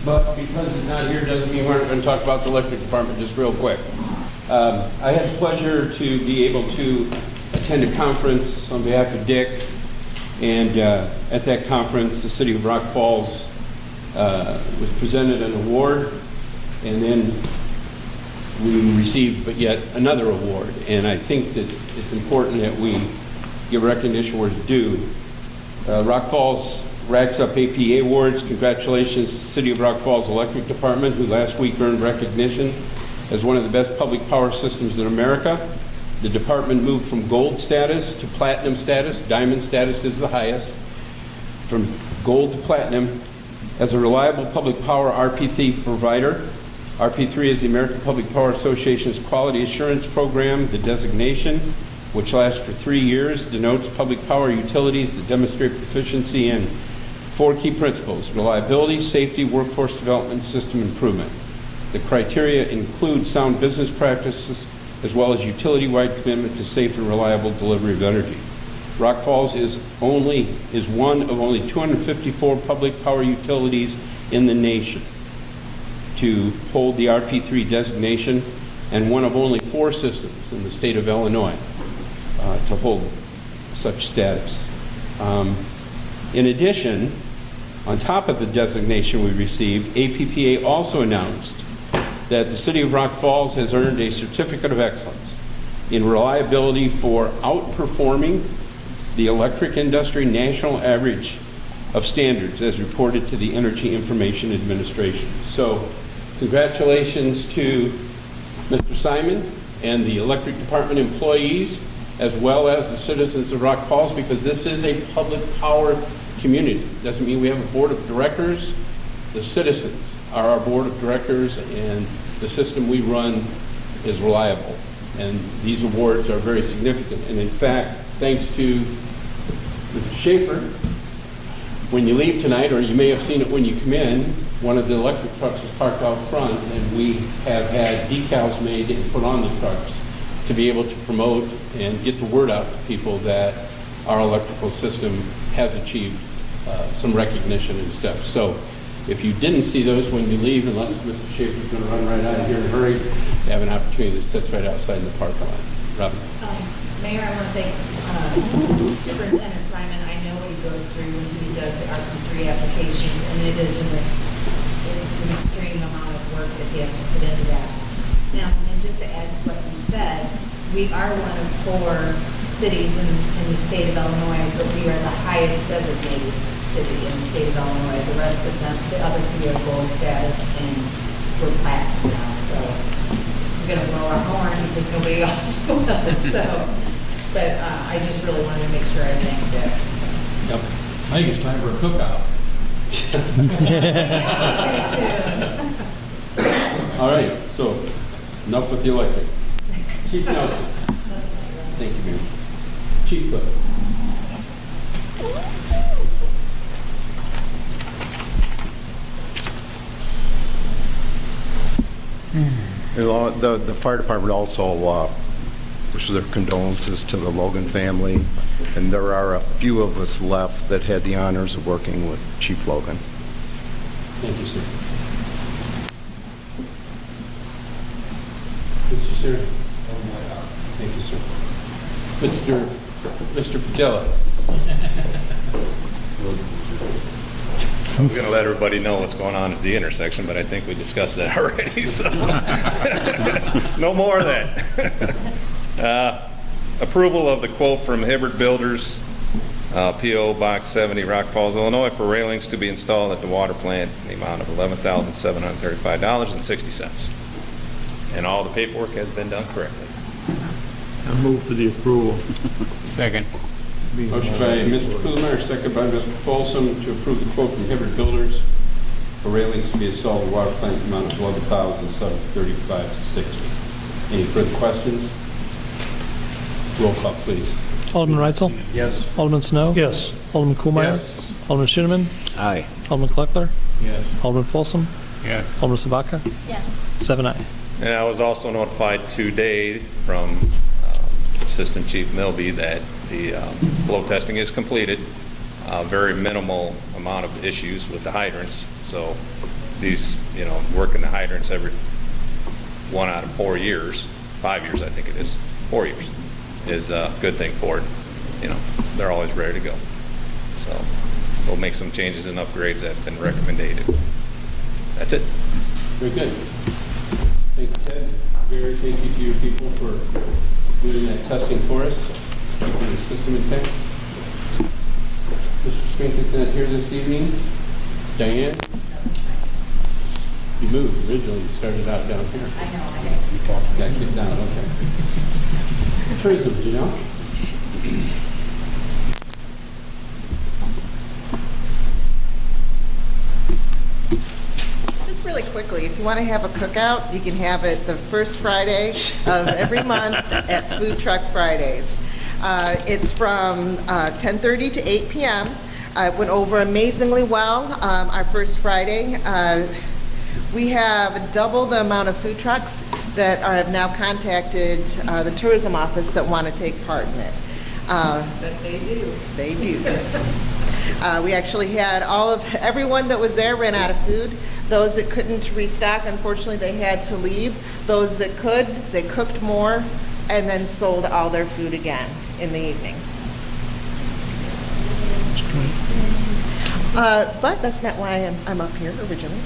but because he's not here doesn't mean we're not going to talk about the electric department just real quick. I had the pleasure to be able to attend a conference on behalf of Dick, and at that conference, the city of Rock Falls was presented an award, and then we received but yet another award. And I think that it's important that we give recognition where it's due. Rock Falls racks up APA awards. Congratulations to the City of Rock Falls Electric Department, who last week earned recognition as one of the best public power systems in America. The department moved from gold status to platinum status. Diamond status is the highest. From gold to platinum as a reliable public power RP3 provider. RP3 is the American Public Power Association's Quality Assurance Program. The designation, which lasts for 3 years, denotes public power utilities that demonstrate proficiency in 4 key principles: reliability, safety, workforce development, system improvement. The criteria include sound business practices as well as utility-wide commitment to safe and reliable delivery of energy. Rock Falls is one of only 254 public power utilities in the nation to hold the RP3 designation, and one of only 4 systems in the state of Illinois to hold such status. In addition, on top of the designation we received, APPA also announced that the City of Rock Falls has earned a Certificate of Excellence in reliability for outperforming the electric industry national average of standards as reported to the Energy Information Administration. So congratulations to Mr. Simon and the electric department employees, as well as the citizens of Rock Falls, because this is a public power community. Doesn't mean we have a board of directors. The citizens are our board of directors, and the system we run is reliable. And these awards are very significant. And in fact, thanks to Mr. Schaefer, when you leave tonight, or you may have seen it when you come in, one of the electric trucks is parked out front, and we have had decals made and put on the trucks to be able to promote and get the word out to people that our electrical system has achieved some recognition and stuff. So if you didn't see those when you leave, unless Mr. Schaefer's going to run right out of here in a hurry, you have an opportunity that sits right outside in the parking lot. Robin. Mayor, I want to thank Superintendent Simon. I know what he goes through when he does the RP3 applications, and it is an extreme amount of work that he has to put into that. Now, and just to add to what you said, we are one of 4 cities in the state of Illinois, but we are the highest designated city in the state of Illinois. The rest of them, the other 3 are gold status, and we're platinum now. So we're going to blow our horn because nobody else will. So, but I just really wanted to make sure I thanked it. Yep. I think it's time for a cookout. All right, so enough with the electric. Chief Nelson. Thank you, Mayor. Chief Cook. The fire department also wishes their condolences to the Logan family, and there are a few of us left that had the honors of working with Chief Logan. Thank you, sir. Mr. Sir. Thank you, sir. Mr. Padilla. I was going to let everybody know what's going on at the intersection, but I think we discussed that already, so no more of that. Approval of the quote from Hibbert Builders, P.O. Box 70, Rock Falls, Illinois, for railings to be installed at the water plant in the amount of $11,735.60. And all the paperwork has been done correctly. I move for the approval. Second. Motion by Mr. Kuhlmeyer, second by Mr. Folsom, to approve the quote from Hibbert Builders for railings to be installed at the water plant in the amount of $11,735.60. Any further questions? Roll call, please. Alderman Reitzel? Yes. Alderman Snow? Yes. Alderman Kuhlmeyer? Yes. Alderman Schooneman? Aye. Alderman Kleckler? Yes. Alderman Folsom? Yes. Alderman Sabaka? Yes. 7-0. And I was also notified today from Assistant Chief Milby that the flow testing is completed. Very minimal amount of issues with the hydrants. So these, working the hydrants every 1 out of 4 years, 5 years I think it is, 4 years, is a good thing for it. They're always ready to go. So we'll make some changes and upgrades that have been recommended. That's it. Very good. Thank you, Ted. Very thank you to your people for doing that testing for us, keeping the system intact. Mr. Spinks not here this evening. Diane? You moved originally. You started out down here. I know, I did. Got kicked down, okay. Tourism, do you know? Just really quickly, if you want to have a cookout, you can have it the first Friday of every month at Food Truck Fridays. It's from 10:30 to 8 p.m. It went over amazingly well our first Friday. We have double the amount of food trucks that have now contacted the tourism office that want to take part in it. But they do. They do. We actually had everyone that was there ran out of food. Those that couldn't restock, unfortunately, they had to leave. Those that could, they cooked more and then sold all their food again in the evening. But that's not why I'm up here originally.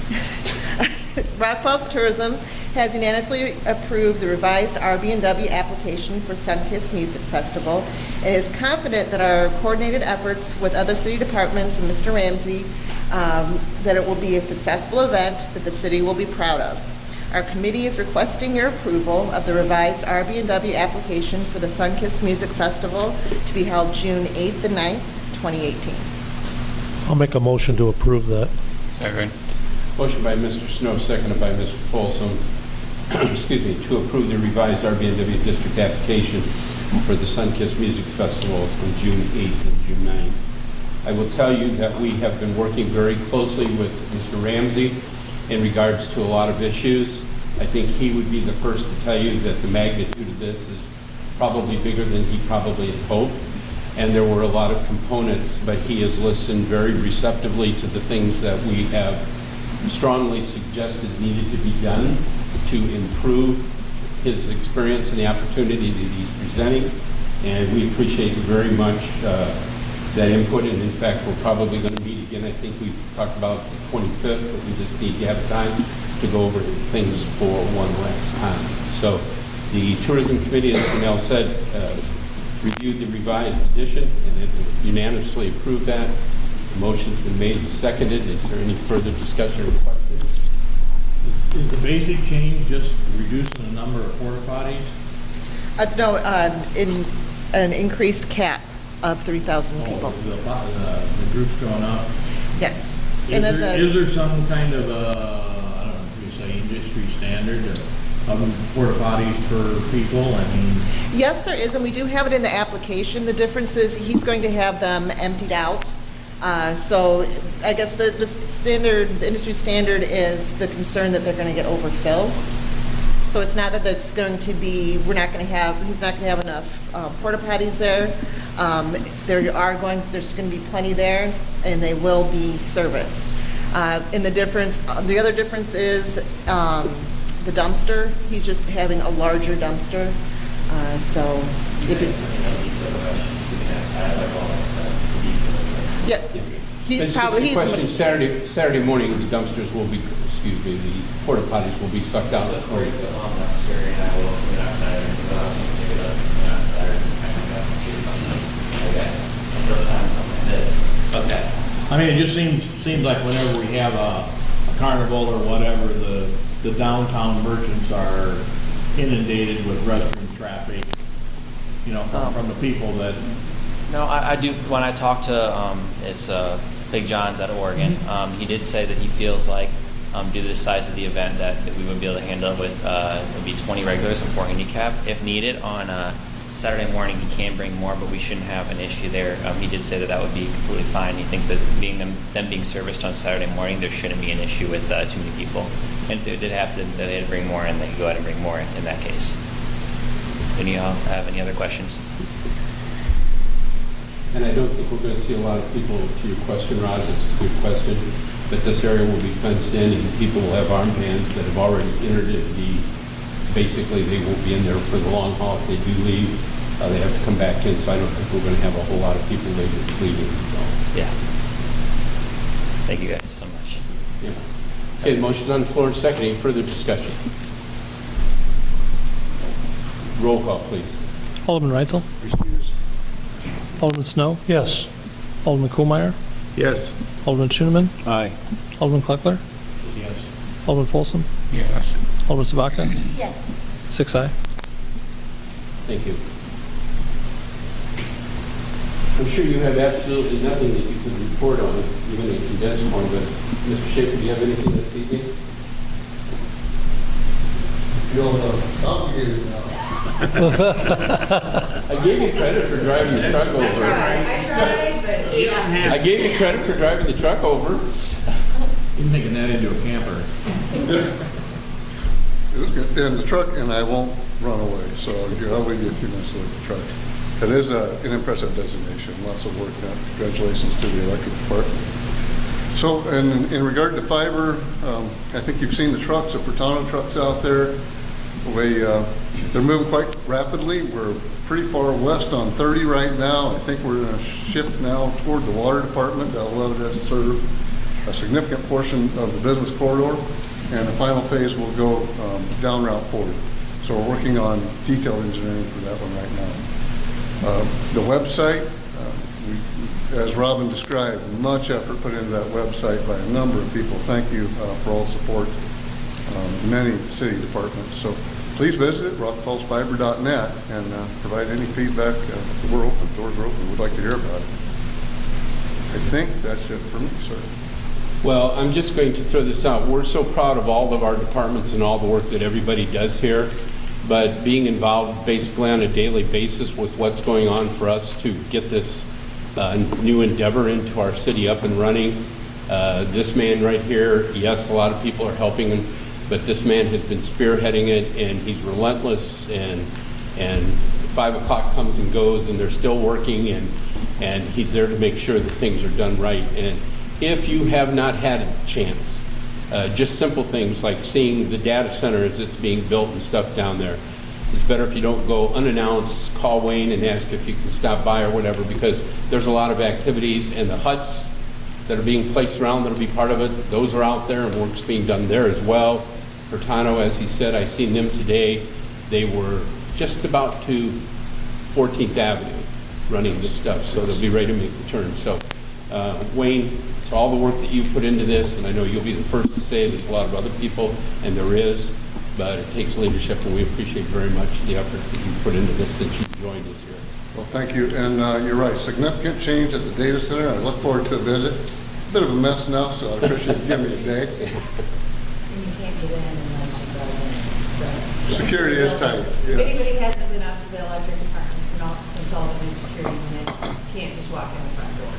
Rock Falls Tourism has unanimously approved the revised RB&W application for Sunkist Music Festival and is confident that our coordinated efforts with other city departments and Mr. Ramsey, that it will be a successful event that the city will be proud of. Our committee is requesting your approval of the revised RB&W application for the Sunkist Music Festival to be held June 8th and 9th, 2018. I'll make a motion to approve that. Second. Motion by Mr. Snow, seconded by Mr. Folsom, to approve the revised RB&W district application for the Sunkist Music Festival on June 8th and June 9th. I will tell you that we have been working very closely with Mr. Ramsey in regards to a lot of issues. I think he would be the first to tell you that the magnitude of this is probably bigger than he probably had hoped. And there were a lot of components, but he has listened very receptively to the things that we have strongly suggested needed to be done to improve his experience and the opportunity that he's presenting. And we appreciate very much that input. And in fact, we're probably going to meet again. I think we talked about the 25th, but we just need to have time to go over things for one last time. So the Tourism Committee, as Janelle said, reviewed the revised edition and it unanimously approved that. The motion's been made and seconded. Is there any further discussion or questions? Is the basic change just reducing the number of porta potties? No, in an increased cap of 3,000 people. The group's going up? Yes. Is And then there some kind of, I don't know if you say industry standard of porta potties per people? I mean, yes, there is, and we do have it in the application. The difference is he's going to have them emptied out. So I guess the industry standard is the concern that they're going to get overfilled. So it's not that it's going to be, he's not going to have enough porta potties there. There's going to be plenty there, and they will be serviced. And the other difference is the dumpster. He's just having a larger dumpster. he's It's probably, just a question, he's, Saturday morning, the dumpsters will be, excuse me, the porta potties will be sucked out. So before you put them on the Saturday, and I will open it outside and put it out, and pick it up, and outside and kind of up and see something. I guess, first time something like this. Okay. I mean, it just seems like whenever we have a carnival or whatever, the downtown merchants are inundated with restaurant traffic, you know, from the people that, No, I do, when I talked to, it's Big John's out of Oregon, he did say that he feels like, due to the size of the event, that we would be able to handle it with, it would be 20 regulars and 4 handicap. If needed, on Saturday morning, he can bring more, but we shouldn't have an issue there. He did say that that would be completely fine. He thinks that them being serviced on Saturday morning, there shouldn't be an issue with too many people. And if they had to bring more, and they could go ahead and bring more in that case. Any of y'all have any other questions? And I don't think we're going to see a lot of people, to your question, Rod, it's a good question, but this area will be fenced in and people will have armbands that have already entered it. Basically, they will be in there for the long haul. If they do leave, they have to come back in, so I don't think we're going to have a whole lot of people leaving, so. Yeah. Thank you guys so much. Yeah. Okay, the motion's on the floor and second. Any further discussion? Roll call, please. Alderman Reitzel? Alderman Snow? Yes. Alderman Kuhlmeyer? Yes. Alderman Schoenemann? Aye. Alderman Kleckler? yes. Alderman Folsom? Yes. Alderman Sabaka? Yes. 6 aye. Thank you. I'm sure you have absolutely nothing that you could report on, even in condensed form, but Mr. Schaefer, do you have anything this evening? I gave you credit for driving the truck over. I tried, but yeah. I gave you credit for driving the truck over. You're making that into a camper. It was good. And the truck, and I won't run away, so I'll leave you a few minutes to look at the truck. It is an impressive designation, lots of work done. Congratulations to the electric department. So, in regard to fiber, I think you've seen the trucks, the Furtado trucks out there. They're moving quite rapidly. We're pretty far west on 30 right now. I think we're going to shift now toward the water department. That'll let us serve a significant portion of the business corridor. And the final phase will go down Route 40. So we're working on detailed engineering for that one right now. The website, as Robin described, much effort put into that website by a number of people. Thank you for all the support, many city departments. So please visit rockfallsfiber.net and provide any feedback. We're open, doors are open. We'd like to hear about it. I think that's it for me, sir. Well, I'm just going to throw this out. We're so proud of all of our departments and all the work that everybody does here, but being involved basically on a daily basis with what's going on for us to get this new endeavor into our city up and running. This man right here, yes, a lot of people are helping him, but this man has been spearheading it, and he's relentless, and 5 o'clock comes and goes, and they're still working, and he's there to make sure that things are done right. And if you have not had a chance, just simple things like seeing the data center as it's being built and stuff down there, it's better if you don't go unannounced, call Wayne and ask if you can stop by or whatever, because there's a lot of activities, and the huts that are being placed around that'll be part of it, those are out there, and work's being done there as well. Furtado, as he said, I seen them today. They were just about to 14th Avenue running this stuff, so they'll be ready to make the turn. So, Wayne, to all the work that you put into this, and I know you'll be the first to say there's a lot of other people, and there is, but it takes leadership, and we appreciate very much the efforts that you put into this since you joined us here. Well, thank you. And you're right, significant change at the data center. I look forward to a visit. A bit of a mess now, so I appreciate you giving me a day. And you can't get in unless you go in. So. Security is tight. If Yes. anybody hasn't been out to the electric departments and all, since all the new security went in, you can't just walk in the front door.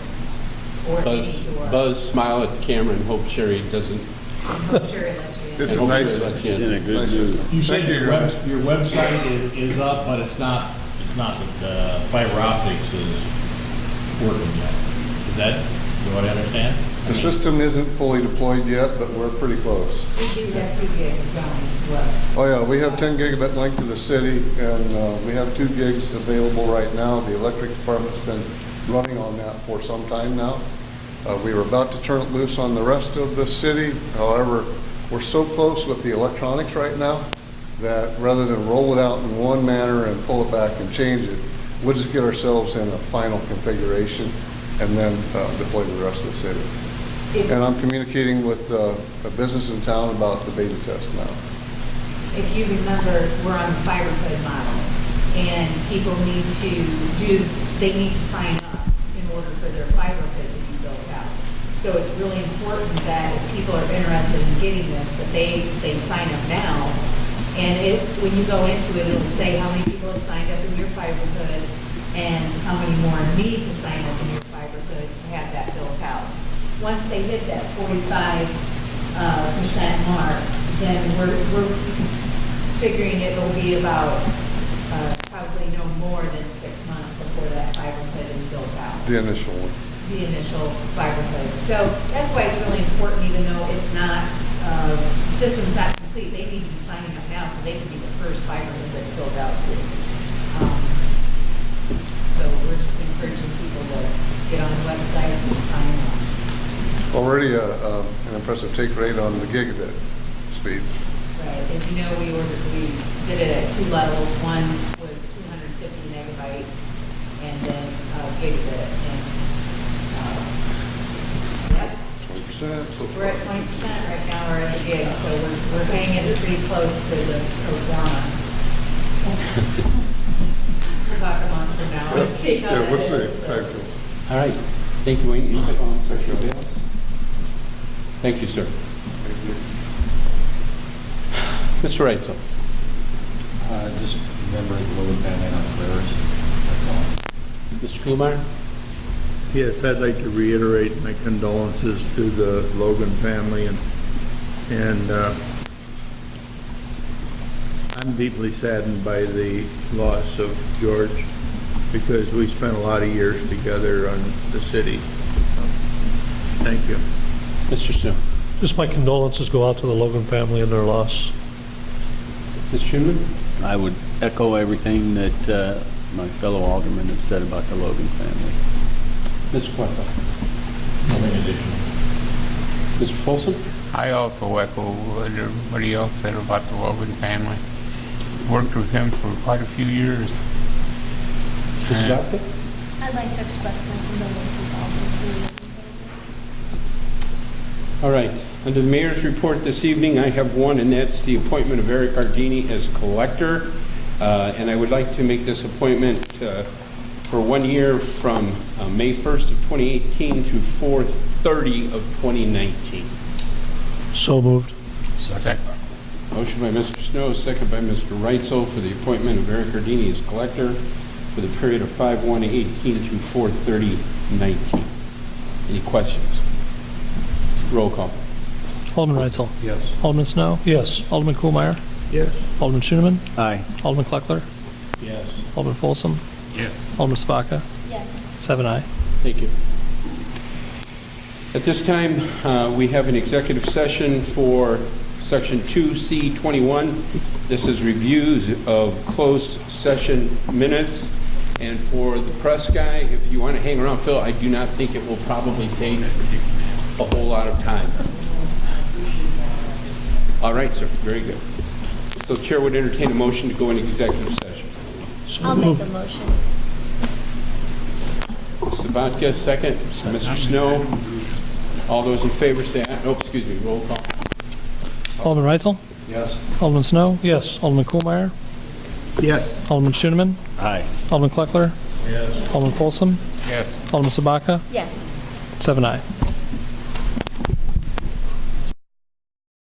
Or any door. Buzz, smile at the camera, and hope Sherry doesn't. I'm sure it lets you in. It's a nice, Let you in. He's in a good nice mood. system. You said Thank you, your website is up, but it's not that fiber optics is working yet. Is that what I understand? The system isn't fully deployed yet, but we're pretty close. We do have 2 gigs going as well. Oh yeah, we have 10 gigabit link to the city, and we have 2 gigs available right now. The electric department's been running on that for some time now. We were about to turn it loose on the rest of the city. However, we're so close with the electronics right now that rather than roll it out in one manner and pull it back and change it, we'll just get ourselves in a final configuration and then deploy to the rest of the city. And I'm communicating with a business in town about the beta test now. If you remember, we're on the fiber code model, and people need to sign up in order for their fiber code to be built out. So it's really important that if people are interested in getting this, that they sign up now. And when you go into it, it'll say how many people have signed up in your fiber code and how many more need to sign up in your fiber code to have that built out. Once they hit that 45% mark, then we're figuring it'll be about probably no more than 6 months before that fiber code is built out. The initial one. The initial fiber code. So that's why it's really important, even though it's not, the system's not complete, they need to be signing up now so they can be the first fiber code that's built out too. So we're just encouraging people to get on the website and sign up. Already an impressive take rate on the gigabit speed. Right, as you know, we did it at 2 levels. One was 250 megabytes and then gigabit. And, yep. 20%. So We're at 20% right now, we're at a gig, so we're hanging pretty close to the pro forma. We'll talk a month from now and see how Yeah, we'll it see. is, but- Thank you. All right. Thank you, Wayne. Anybody else? Anybody else? Thank you, sir. Mr. Reitzel. Just remember the Logan family on prayers. That's all. Mr. Kumar. Yes, I'd like to reiterate my condolences to the Logan family, and I'm deeply saddened by the loss of George, because we spent a lot of years together on the city. Thank you. Mr. Snow. Just my condolences go out to the Logan family and their loss. Mr. Schuman. I would echo everything that my fellow aldermen have said about the Logan family. Mr. Quattro. Nothing additional. Mr. Folsom. I also echo what everybody else said about the Logan family. Worked with him for quite a few years. Ms. Vodka. I'd like to express my condolences also to the Logan family. All right. Under the mayor's report this evening, I have one, and that's the appointment of Eric Ardini as collector. And I would like to make this appointment for 1 year from May 1st of 2018 through 4/30 of 2019. So moved. Second. Motion by Mr. Snow, second by Mr. Reitzel for the appointment of Eric Ardini as collector for the period of 5/1/18 through 4/30/19. Any questions? Roll call. Alderman Reitzel. Yes. Alderman Snow. Yes. Alderman Kuhlmeyer. Yes. Alderman Schoeneman. Aye. Alderman Kleckler. Yes. Alderman Folsom. Yes. Alderman Spaka. Yes. 7-0. Thank you. At this time, we have an executive session for Section 2C21. This is reviews of closed session minutes. And for the press guy, if you want to hang around, Phil, I do not think it will probably take a whole lot of time. All right, sir. Very good. So the chair would entertain a motion to go into executive session. I'll make the motion. Mr. Sabatka, second. Mr. Snow. All those in favor say aye. Oh, excuse me. Roll call. Alderman Reitzel. Yes. Alderman Snow. Yes. Alderman Kuhlmeyer. Yes. Alderman Schoeneman. Aye. Alderman Kleckler. Yes. Alderman Folsom. Yes. Alderman Sabaka. Yes. 7-0.